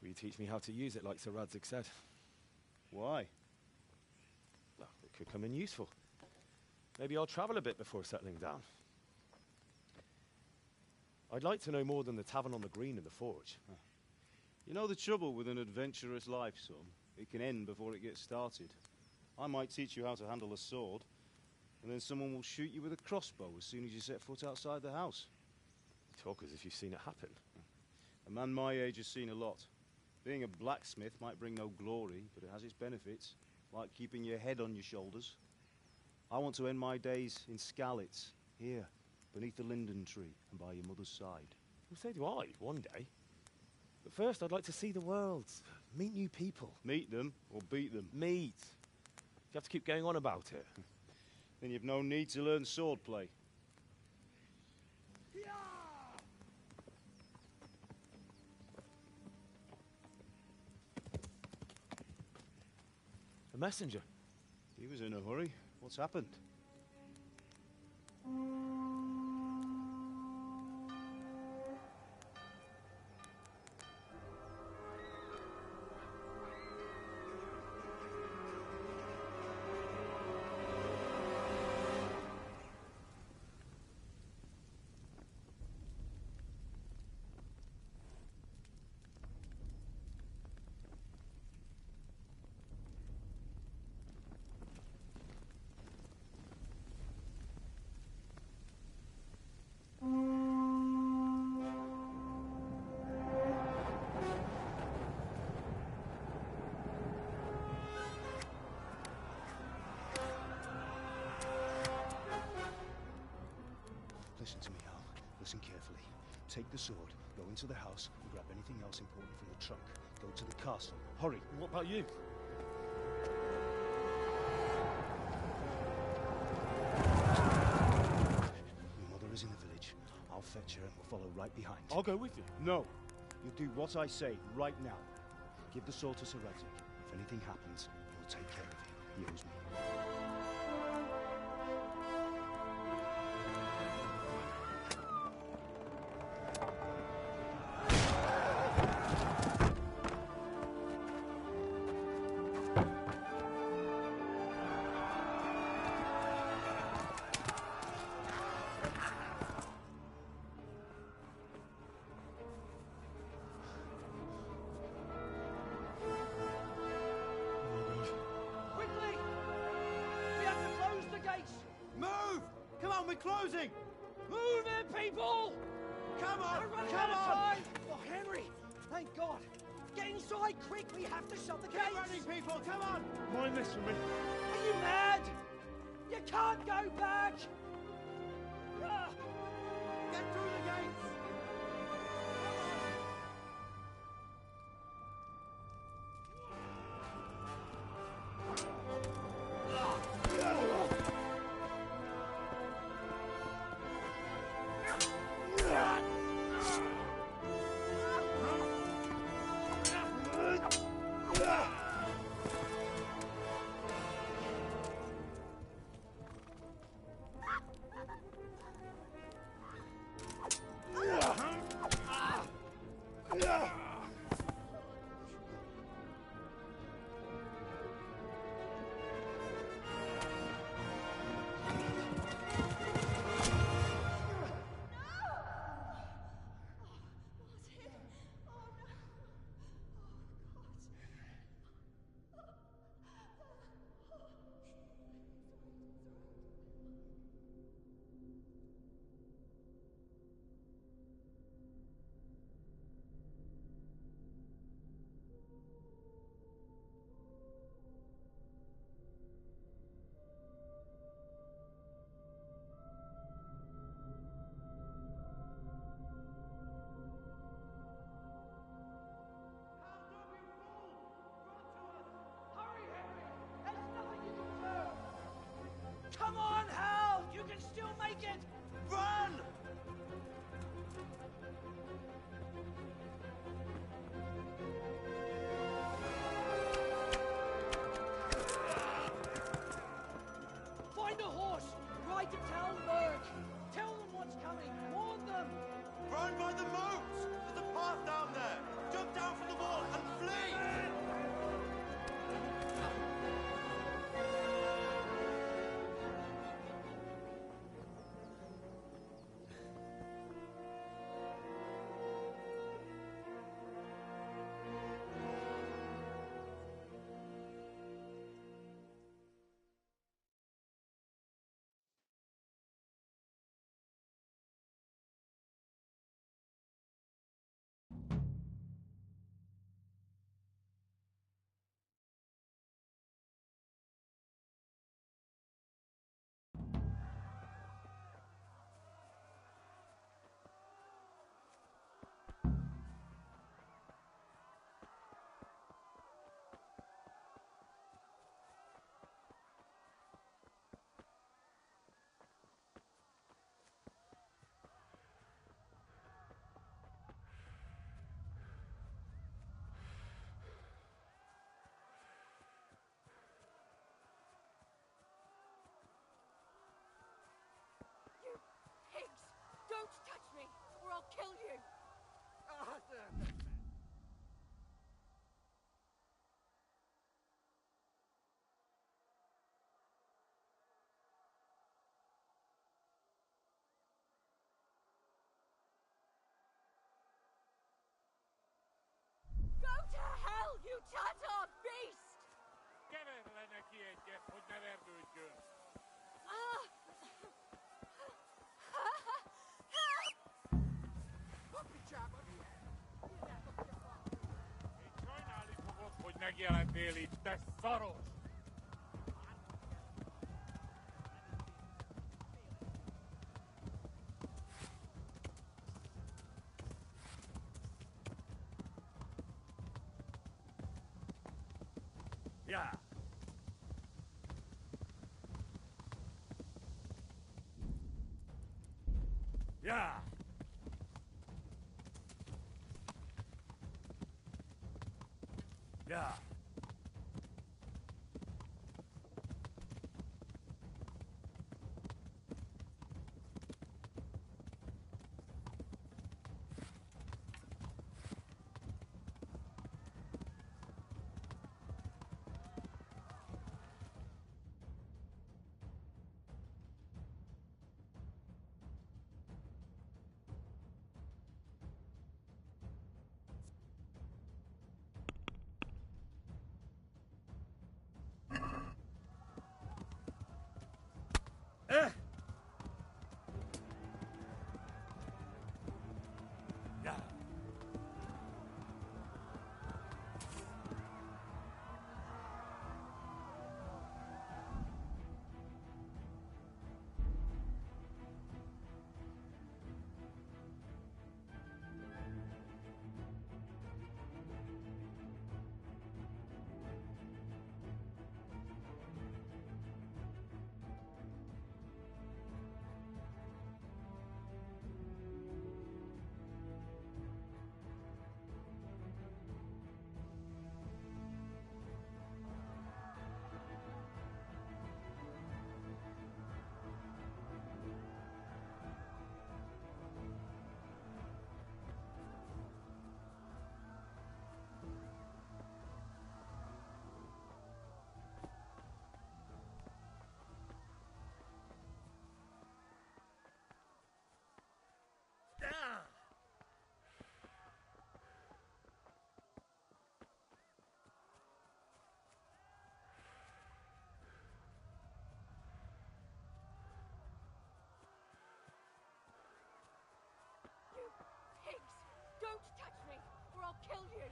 Will you teach me how to use it like Sir Radzik said? Why? Well, it could come in useful. Maybe I'll travel a bit before settling down. I'd like to know more than the tavern on the green and the forge. You know the trouble with an adventurous life, son? It can end before it gets started. I might teach you how to handle a sword, and then someone will shoot you with a crossbow as soon as you set foot outside the house. You talk as if you've seen it happen. A man my age has seen a lot. Being a blacksmith might bring no glory, but it has its benefits, like keeping your head on your shoulders. I want to end my days in Skalitz, here, beneath the linden tree and by your mother's side. Well, so do I, one day. But first, I'd like to see the world, meet new people. Meet them or beat them? Meet. You have to keep going on about it. Then you've no need to learn swordplay. A messenger. He was in a hurry. What's happened? Listen to me, Hal. Listen carefully. Take the sword, go into the house, and grab anything else important from the trunk. Go to the castle. Hurry. And what about you? Your mother is in the village. I'll fetch her and we'll follow right behind. I'll go with you. No. You'll do what I say right now. Give the sword to Sir Radzik. If anything happens, he'll take care of you. He owes me. on, we're closing! Move it, people! Come on, We're running come out of on! time! Oh, Henry! Thank God! Get inside, quick! We have to shut the gates! Keep running, people, come on! Mind this for me. Are you mad? You can't go back! Ah! Get through the gates! Águila Billy Tesoros. Yeah. Yeah. Yeah. Yeah. Pigs! Don't touch me, or I'll kill you!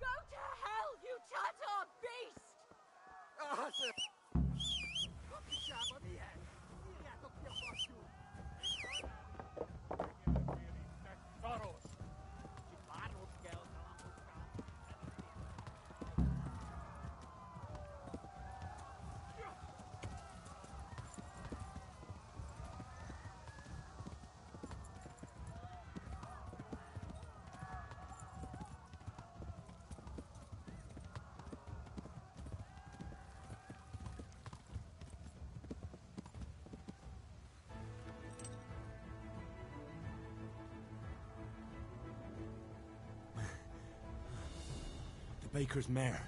Go to hell, you Tatar beast! The baker's mare.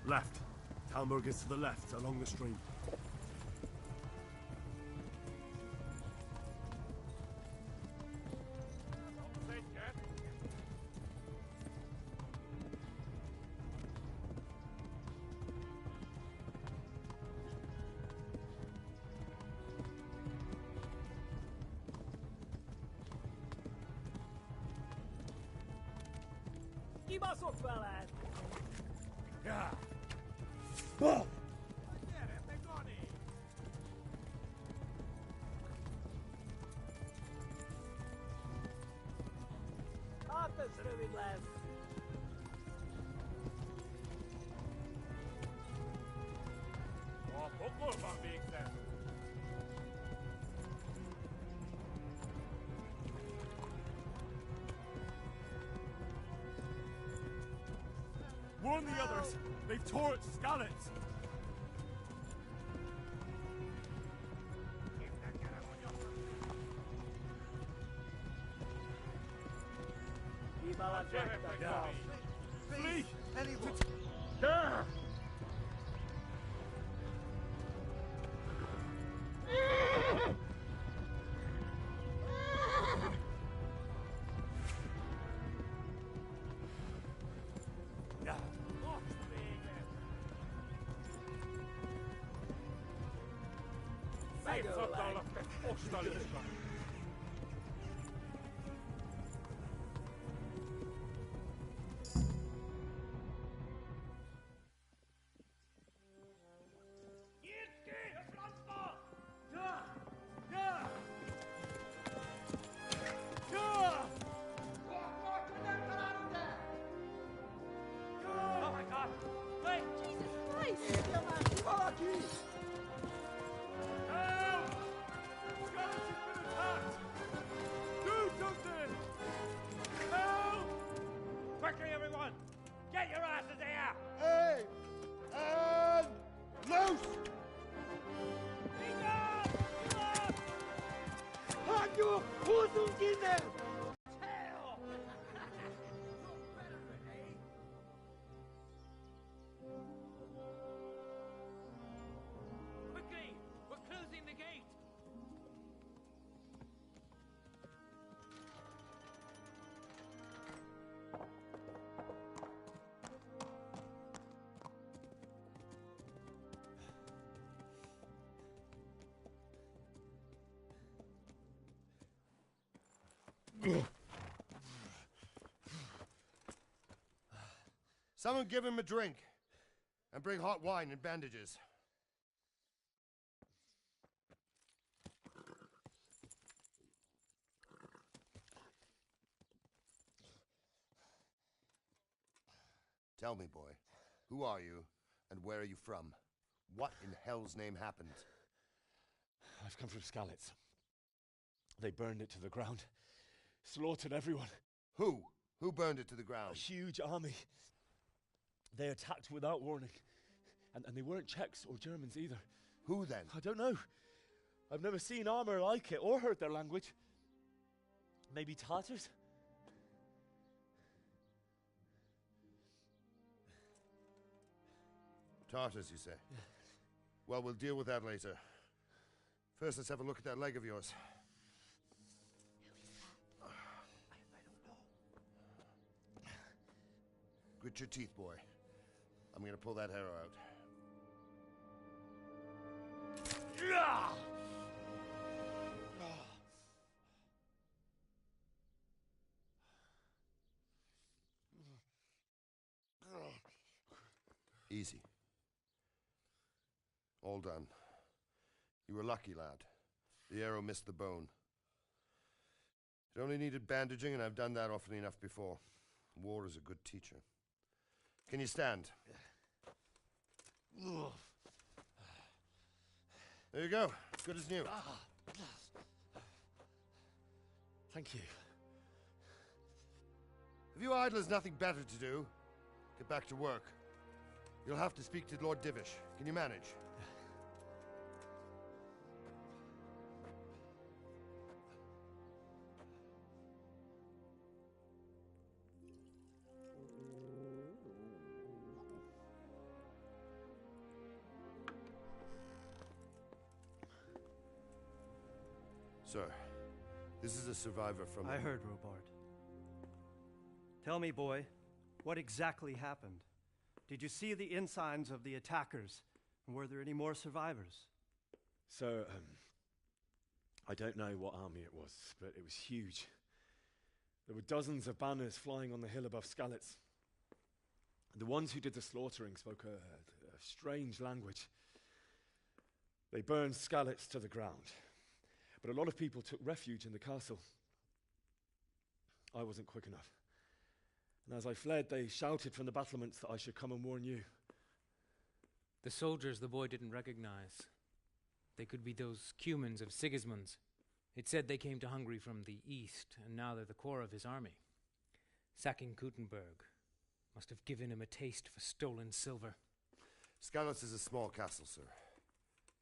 Left. Talmberg is to the left, along the stream. Skibasos feled! Yeah. Atas rövid lesz! A pokolban végzett! Warn the others! They've torched Skalitz! Flee! Anyone! Oh my god! Wait! Jesus Christ! Help! Skalitz has been attacked! Do something! Help! Quickly, everyone! Get your asses here! Hey! And loose! Hanyo! Uzun gidin! Quickly! We're closing the gate! Someone give him a drink. And bring hot wine and bandages. Tell me, boy, who are you and where are you from? What in hell's name happened? I've come from Skalitz. They burned it to the ground. Slaughtered everyone. Who? Who burned it to the ground? A huge army. They attacked without warning. And they weren't Czechs or Germans either. Who then? I don't know. I've never seen armor like it or heard their language. Maybe Tatars? Tartars, you say? Well, we'll deal with that later. First, let's have a look at that leg of yours. Grit your teeth, boy. I'm gonna pull that arrow out. Easy. All done. You were lucky, lad. The arrow missed the bone. It only needed bandaging, and I've done that often enough before. War is a good teacher. Can you stand? There you go. Good as new. Thank you. If you idlers nothing better to do, get back to work. You'll have to speak to Lord Divish. Can you manage? Sir, this is a survivor from... I heard, Robart. Tell me, boy, what exactly happened? Did you see the ensigns of the attackers? And were there any more survivors? So, I don't know what army it was, but it was huge. There were dozens of banners flying on the hill above Skalitz. The ones who did the slaughtering spoke a strange language. They burned Skalitz to the ground, but a lot of people took refuge in the castle. I wasn't quick enough. And as I fled, they shouted from the battlements that I should come and warn you. The soldiers the boy didn't recognize. They could be those Cumans of Sigismund's. It said they came to Hungary from the east, and now they're the core of his army. Sacking Gutenberg must have given him a taste for stolen silver. Skalitz is a small castle, sir.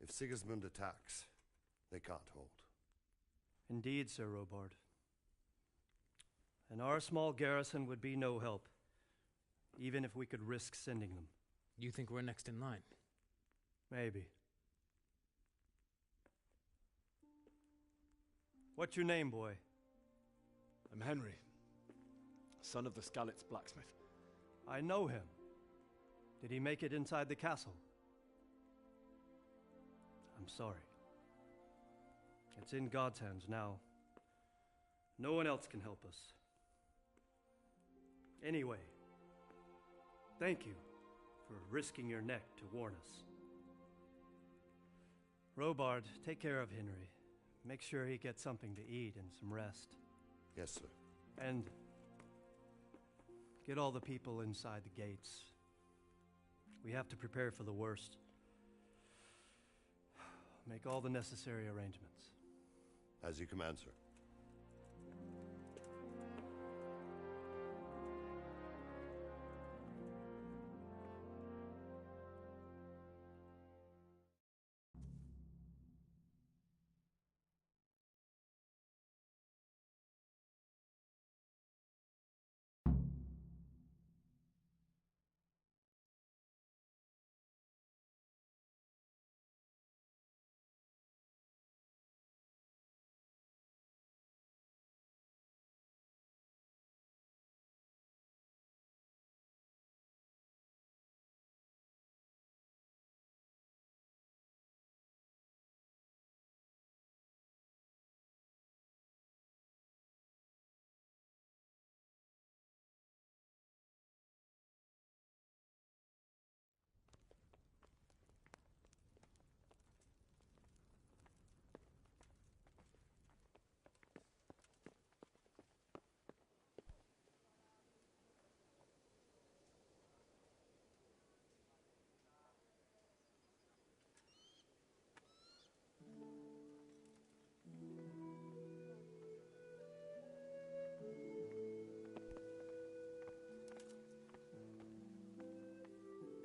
If Sigismund attacks, they can't hold. Indeed, Sir Robard. And our small garrison would be no help, even if we could risk sending them. You think we're next in line? Maybe. What's your name, boy? I'm Henry, son of the Skalitz blacksmith. I know him. Did he make it inside the castle? I'm sorry. It's in God's hands now. No one else can help us. Anyway, thank you for risking your neck to warn us. Robard, take care of Henry. Make sure he gets something to eat and some rest. Yes, sir. And get all the people inside the gates. We have to prepare for the worst. Make all the necessary arrangements. As you command, sir.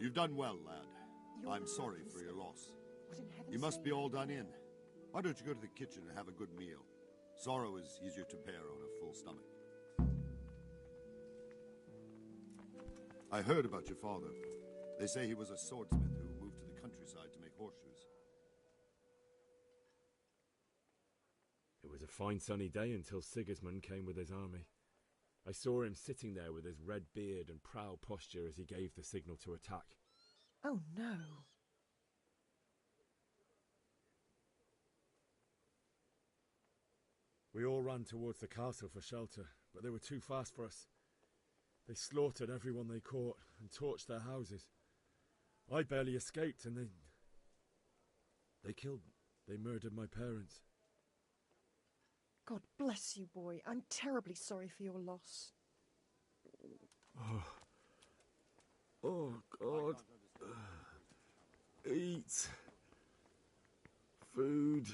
You've done well, lad. I'm sorry for your loss. You must be all done in. Why don't you go to the kitchen and have a good meal? Sorrow is easier to bear on a full stomach. I heard about your father. They say he was a swordsmith who moved to the countryside to make horseshoes. It was a fine sunny day until Sigismund came with his army. I saw him sitting there with his red beard and proud posture as he gave the signal to attack. Oh no. We all ran towards the castle for shelter, but they were too fast for us. They slaughtered everyone they caught and torched their houses. I barely escaped, and they murdered my parents. God bless you, boy. I'm terribly sorry for your loss. Oh God. Eat. Food.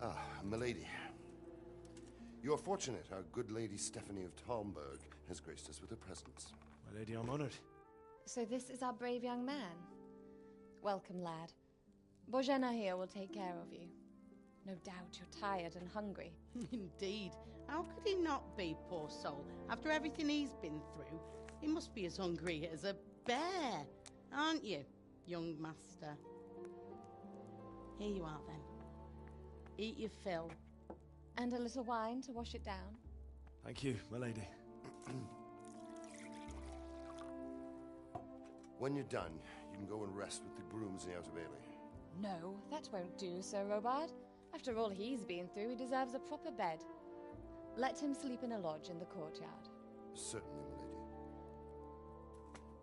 Ah, milady. You are fortunate our good lady Stephanie of Talmberg has graced us with her presence. My lady, I'm honored. So this is our brave young man. Welcome, lad. Bojena here will take care of you. No doubt you're tired and hungry. Indeed. How could he not be, poor soul? After everything he's been through, he must be as hungry as a bear, aren't you, young master? Here you are, then. Eat your fill. And a little wine to wash it down. Thank you, my lady. When you're done, you can go and rest with the grooms in the Outer Bailey. No, that won't do, Sir Robard. After all he's been through, he deserves a proper bed. Let him sleep in a lodge in the courtyard. Certainly, milady.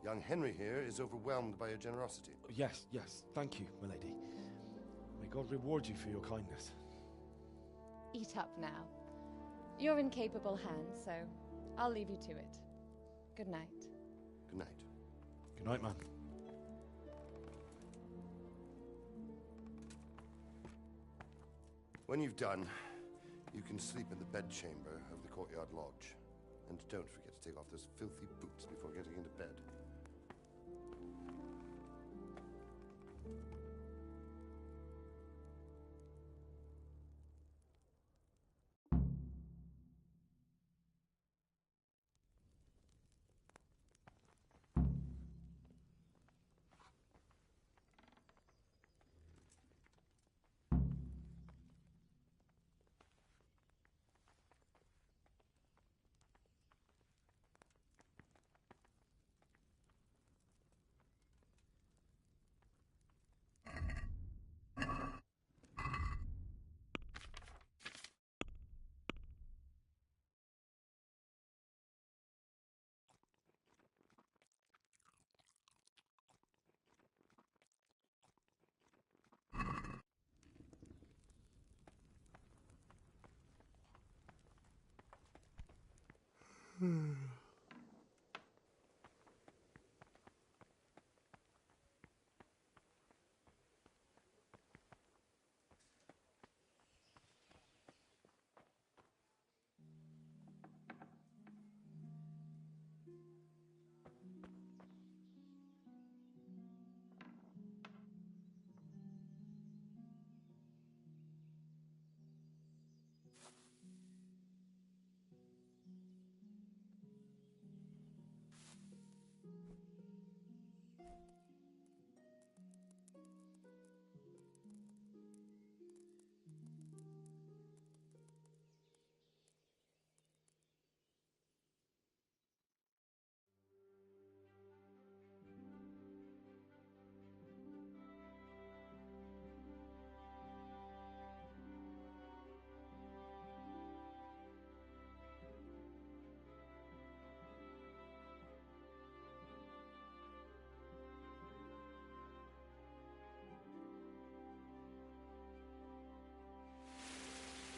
Young Henry here is overwhelmed by your generosity. Yes, thank you, my lady. May God reward you for your kindness. Eat up now. You're in capable hands, so I'll leave you to it. Good night. Good night. Good night, man. When you've done, you can sleep in the bedchamber of the courtyard lodge. And don't forget to take off those filthy boots before getting into bed.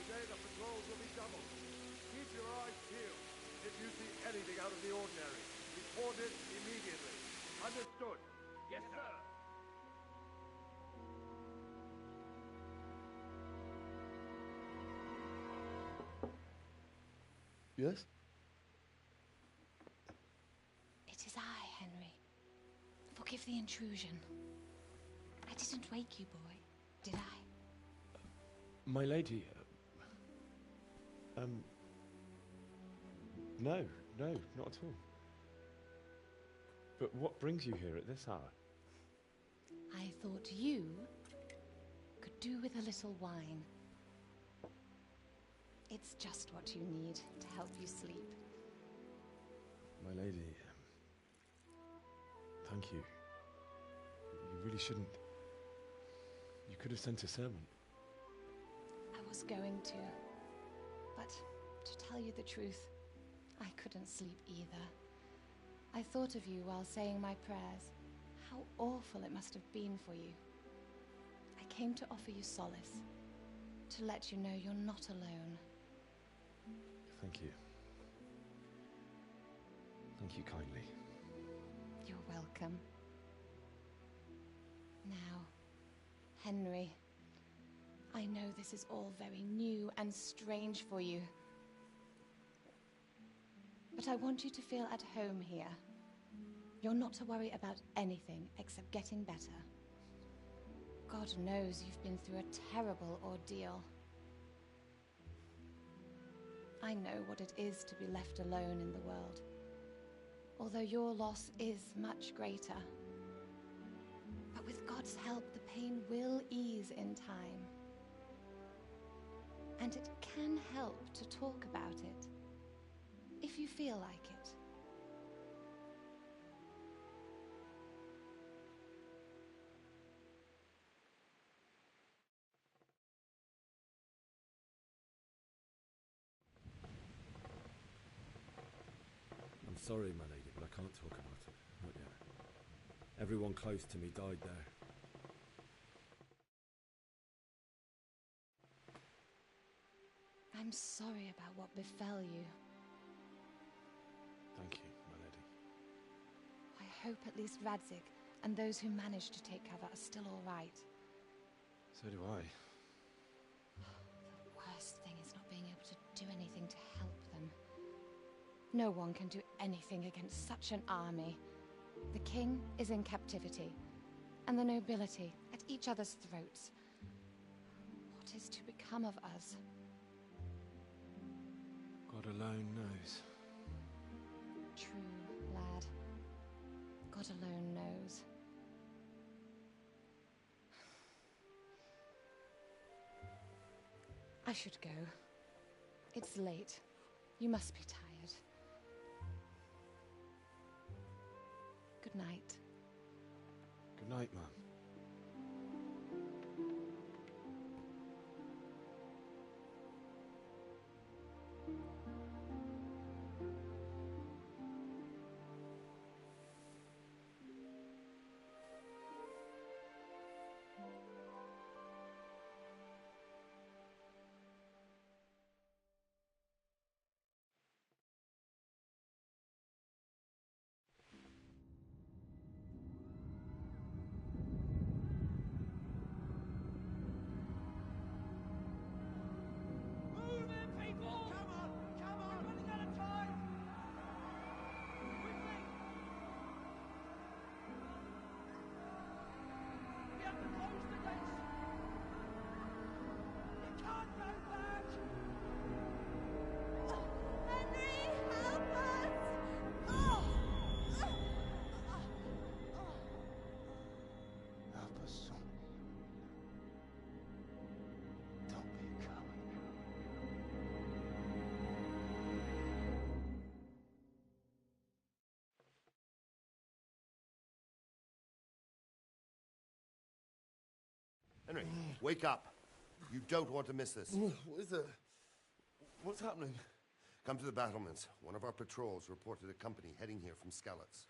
Today the patrols will be doubled. Keep your eyes peeled. If you see anything out of the ordinary, report it immediately. Understood? Yes, sir. Yes? It is I, Henry. Forgive the intrusion. I didn't wake you, boy, did I? My lady, no, not at all. But what brings you here at this hour? I thought you could do with a little wine. It's just what you need to help you sleep. My lady, thank you. You really shouldn't. You could have sent a servant. I was going to, but to tell you the truth, I couldn't sleep either. I thought of you while saying my prayers. How awful it must have been for you. I came to offer you solace, to let you know you're not alone. Thank you. Thank you kindly. You're welcome. Now, Henry, I know this is all very new and strange for you. But I want you to feel at home here. You're not to worry about anything except getting better. God knows you've been through a terrible ordeal. I know what it is to be left alone in the world, although your loss is much greater. But with God's help, the pain will ease in time. And it can help to talk about it, if you feel like it. I'm sorry, my lady, but I can't talk about it. Not yet. Everyone close to me died there. I'm sorry about what befell you. Thank you, my lady. I hope at least Radzig and those who managed to take cover are still all right. So do I. The worst thing is not being able to do anything to help them. No one can do anything against such an army. The king is in captivity, and the nobility at each other's throats. What is to become of us? God alone knows. True, lad. God alone knows. I should go. It's late. You must be tired. Good night. Good night, Mum. Henry, wake up. You don't want to miss this. What is it? What's happening? Come to the battlements. One of our patrols reported a company heading here from Skalitz.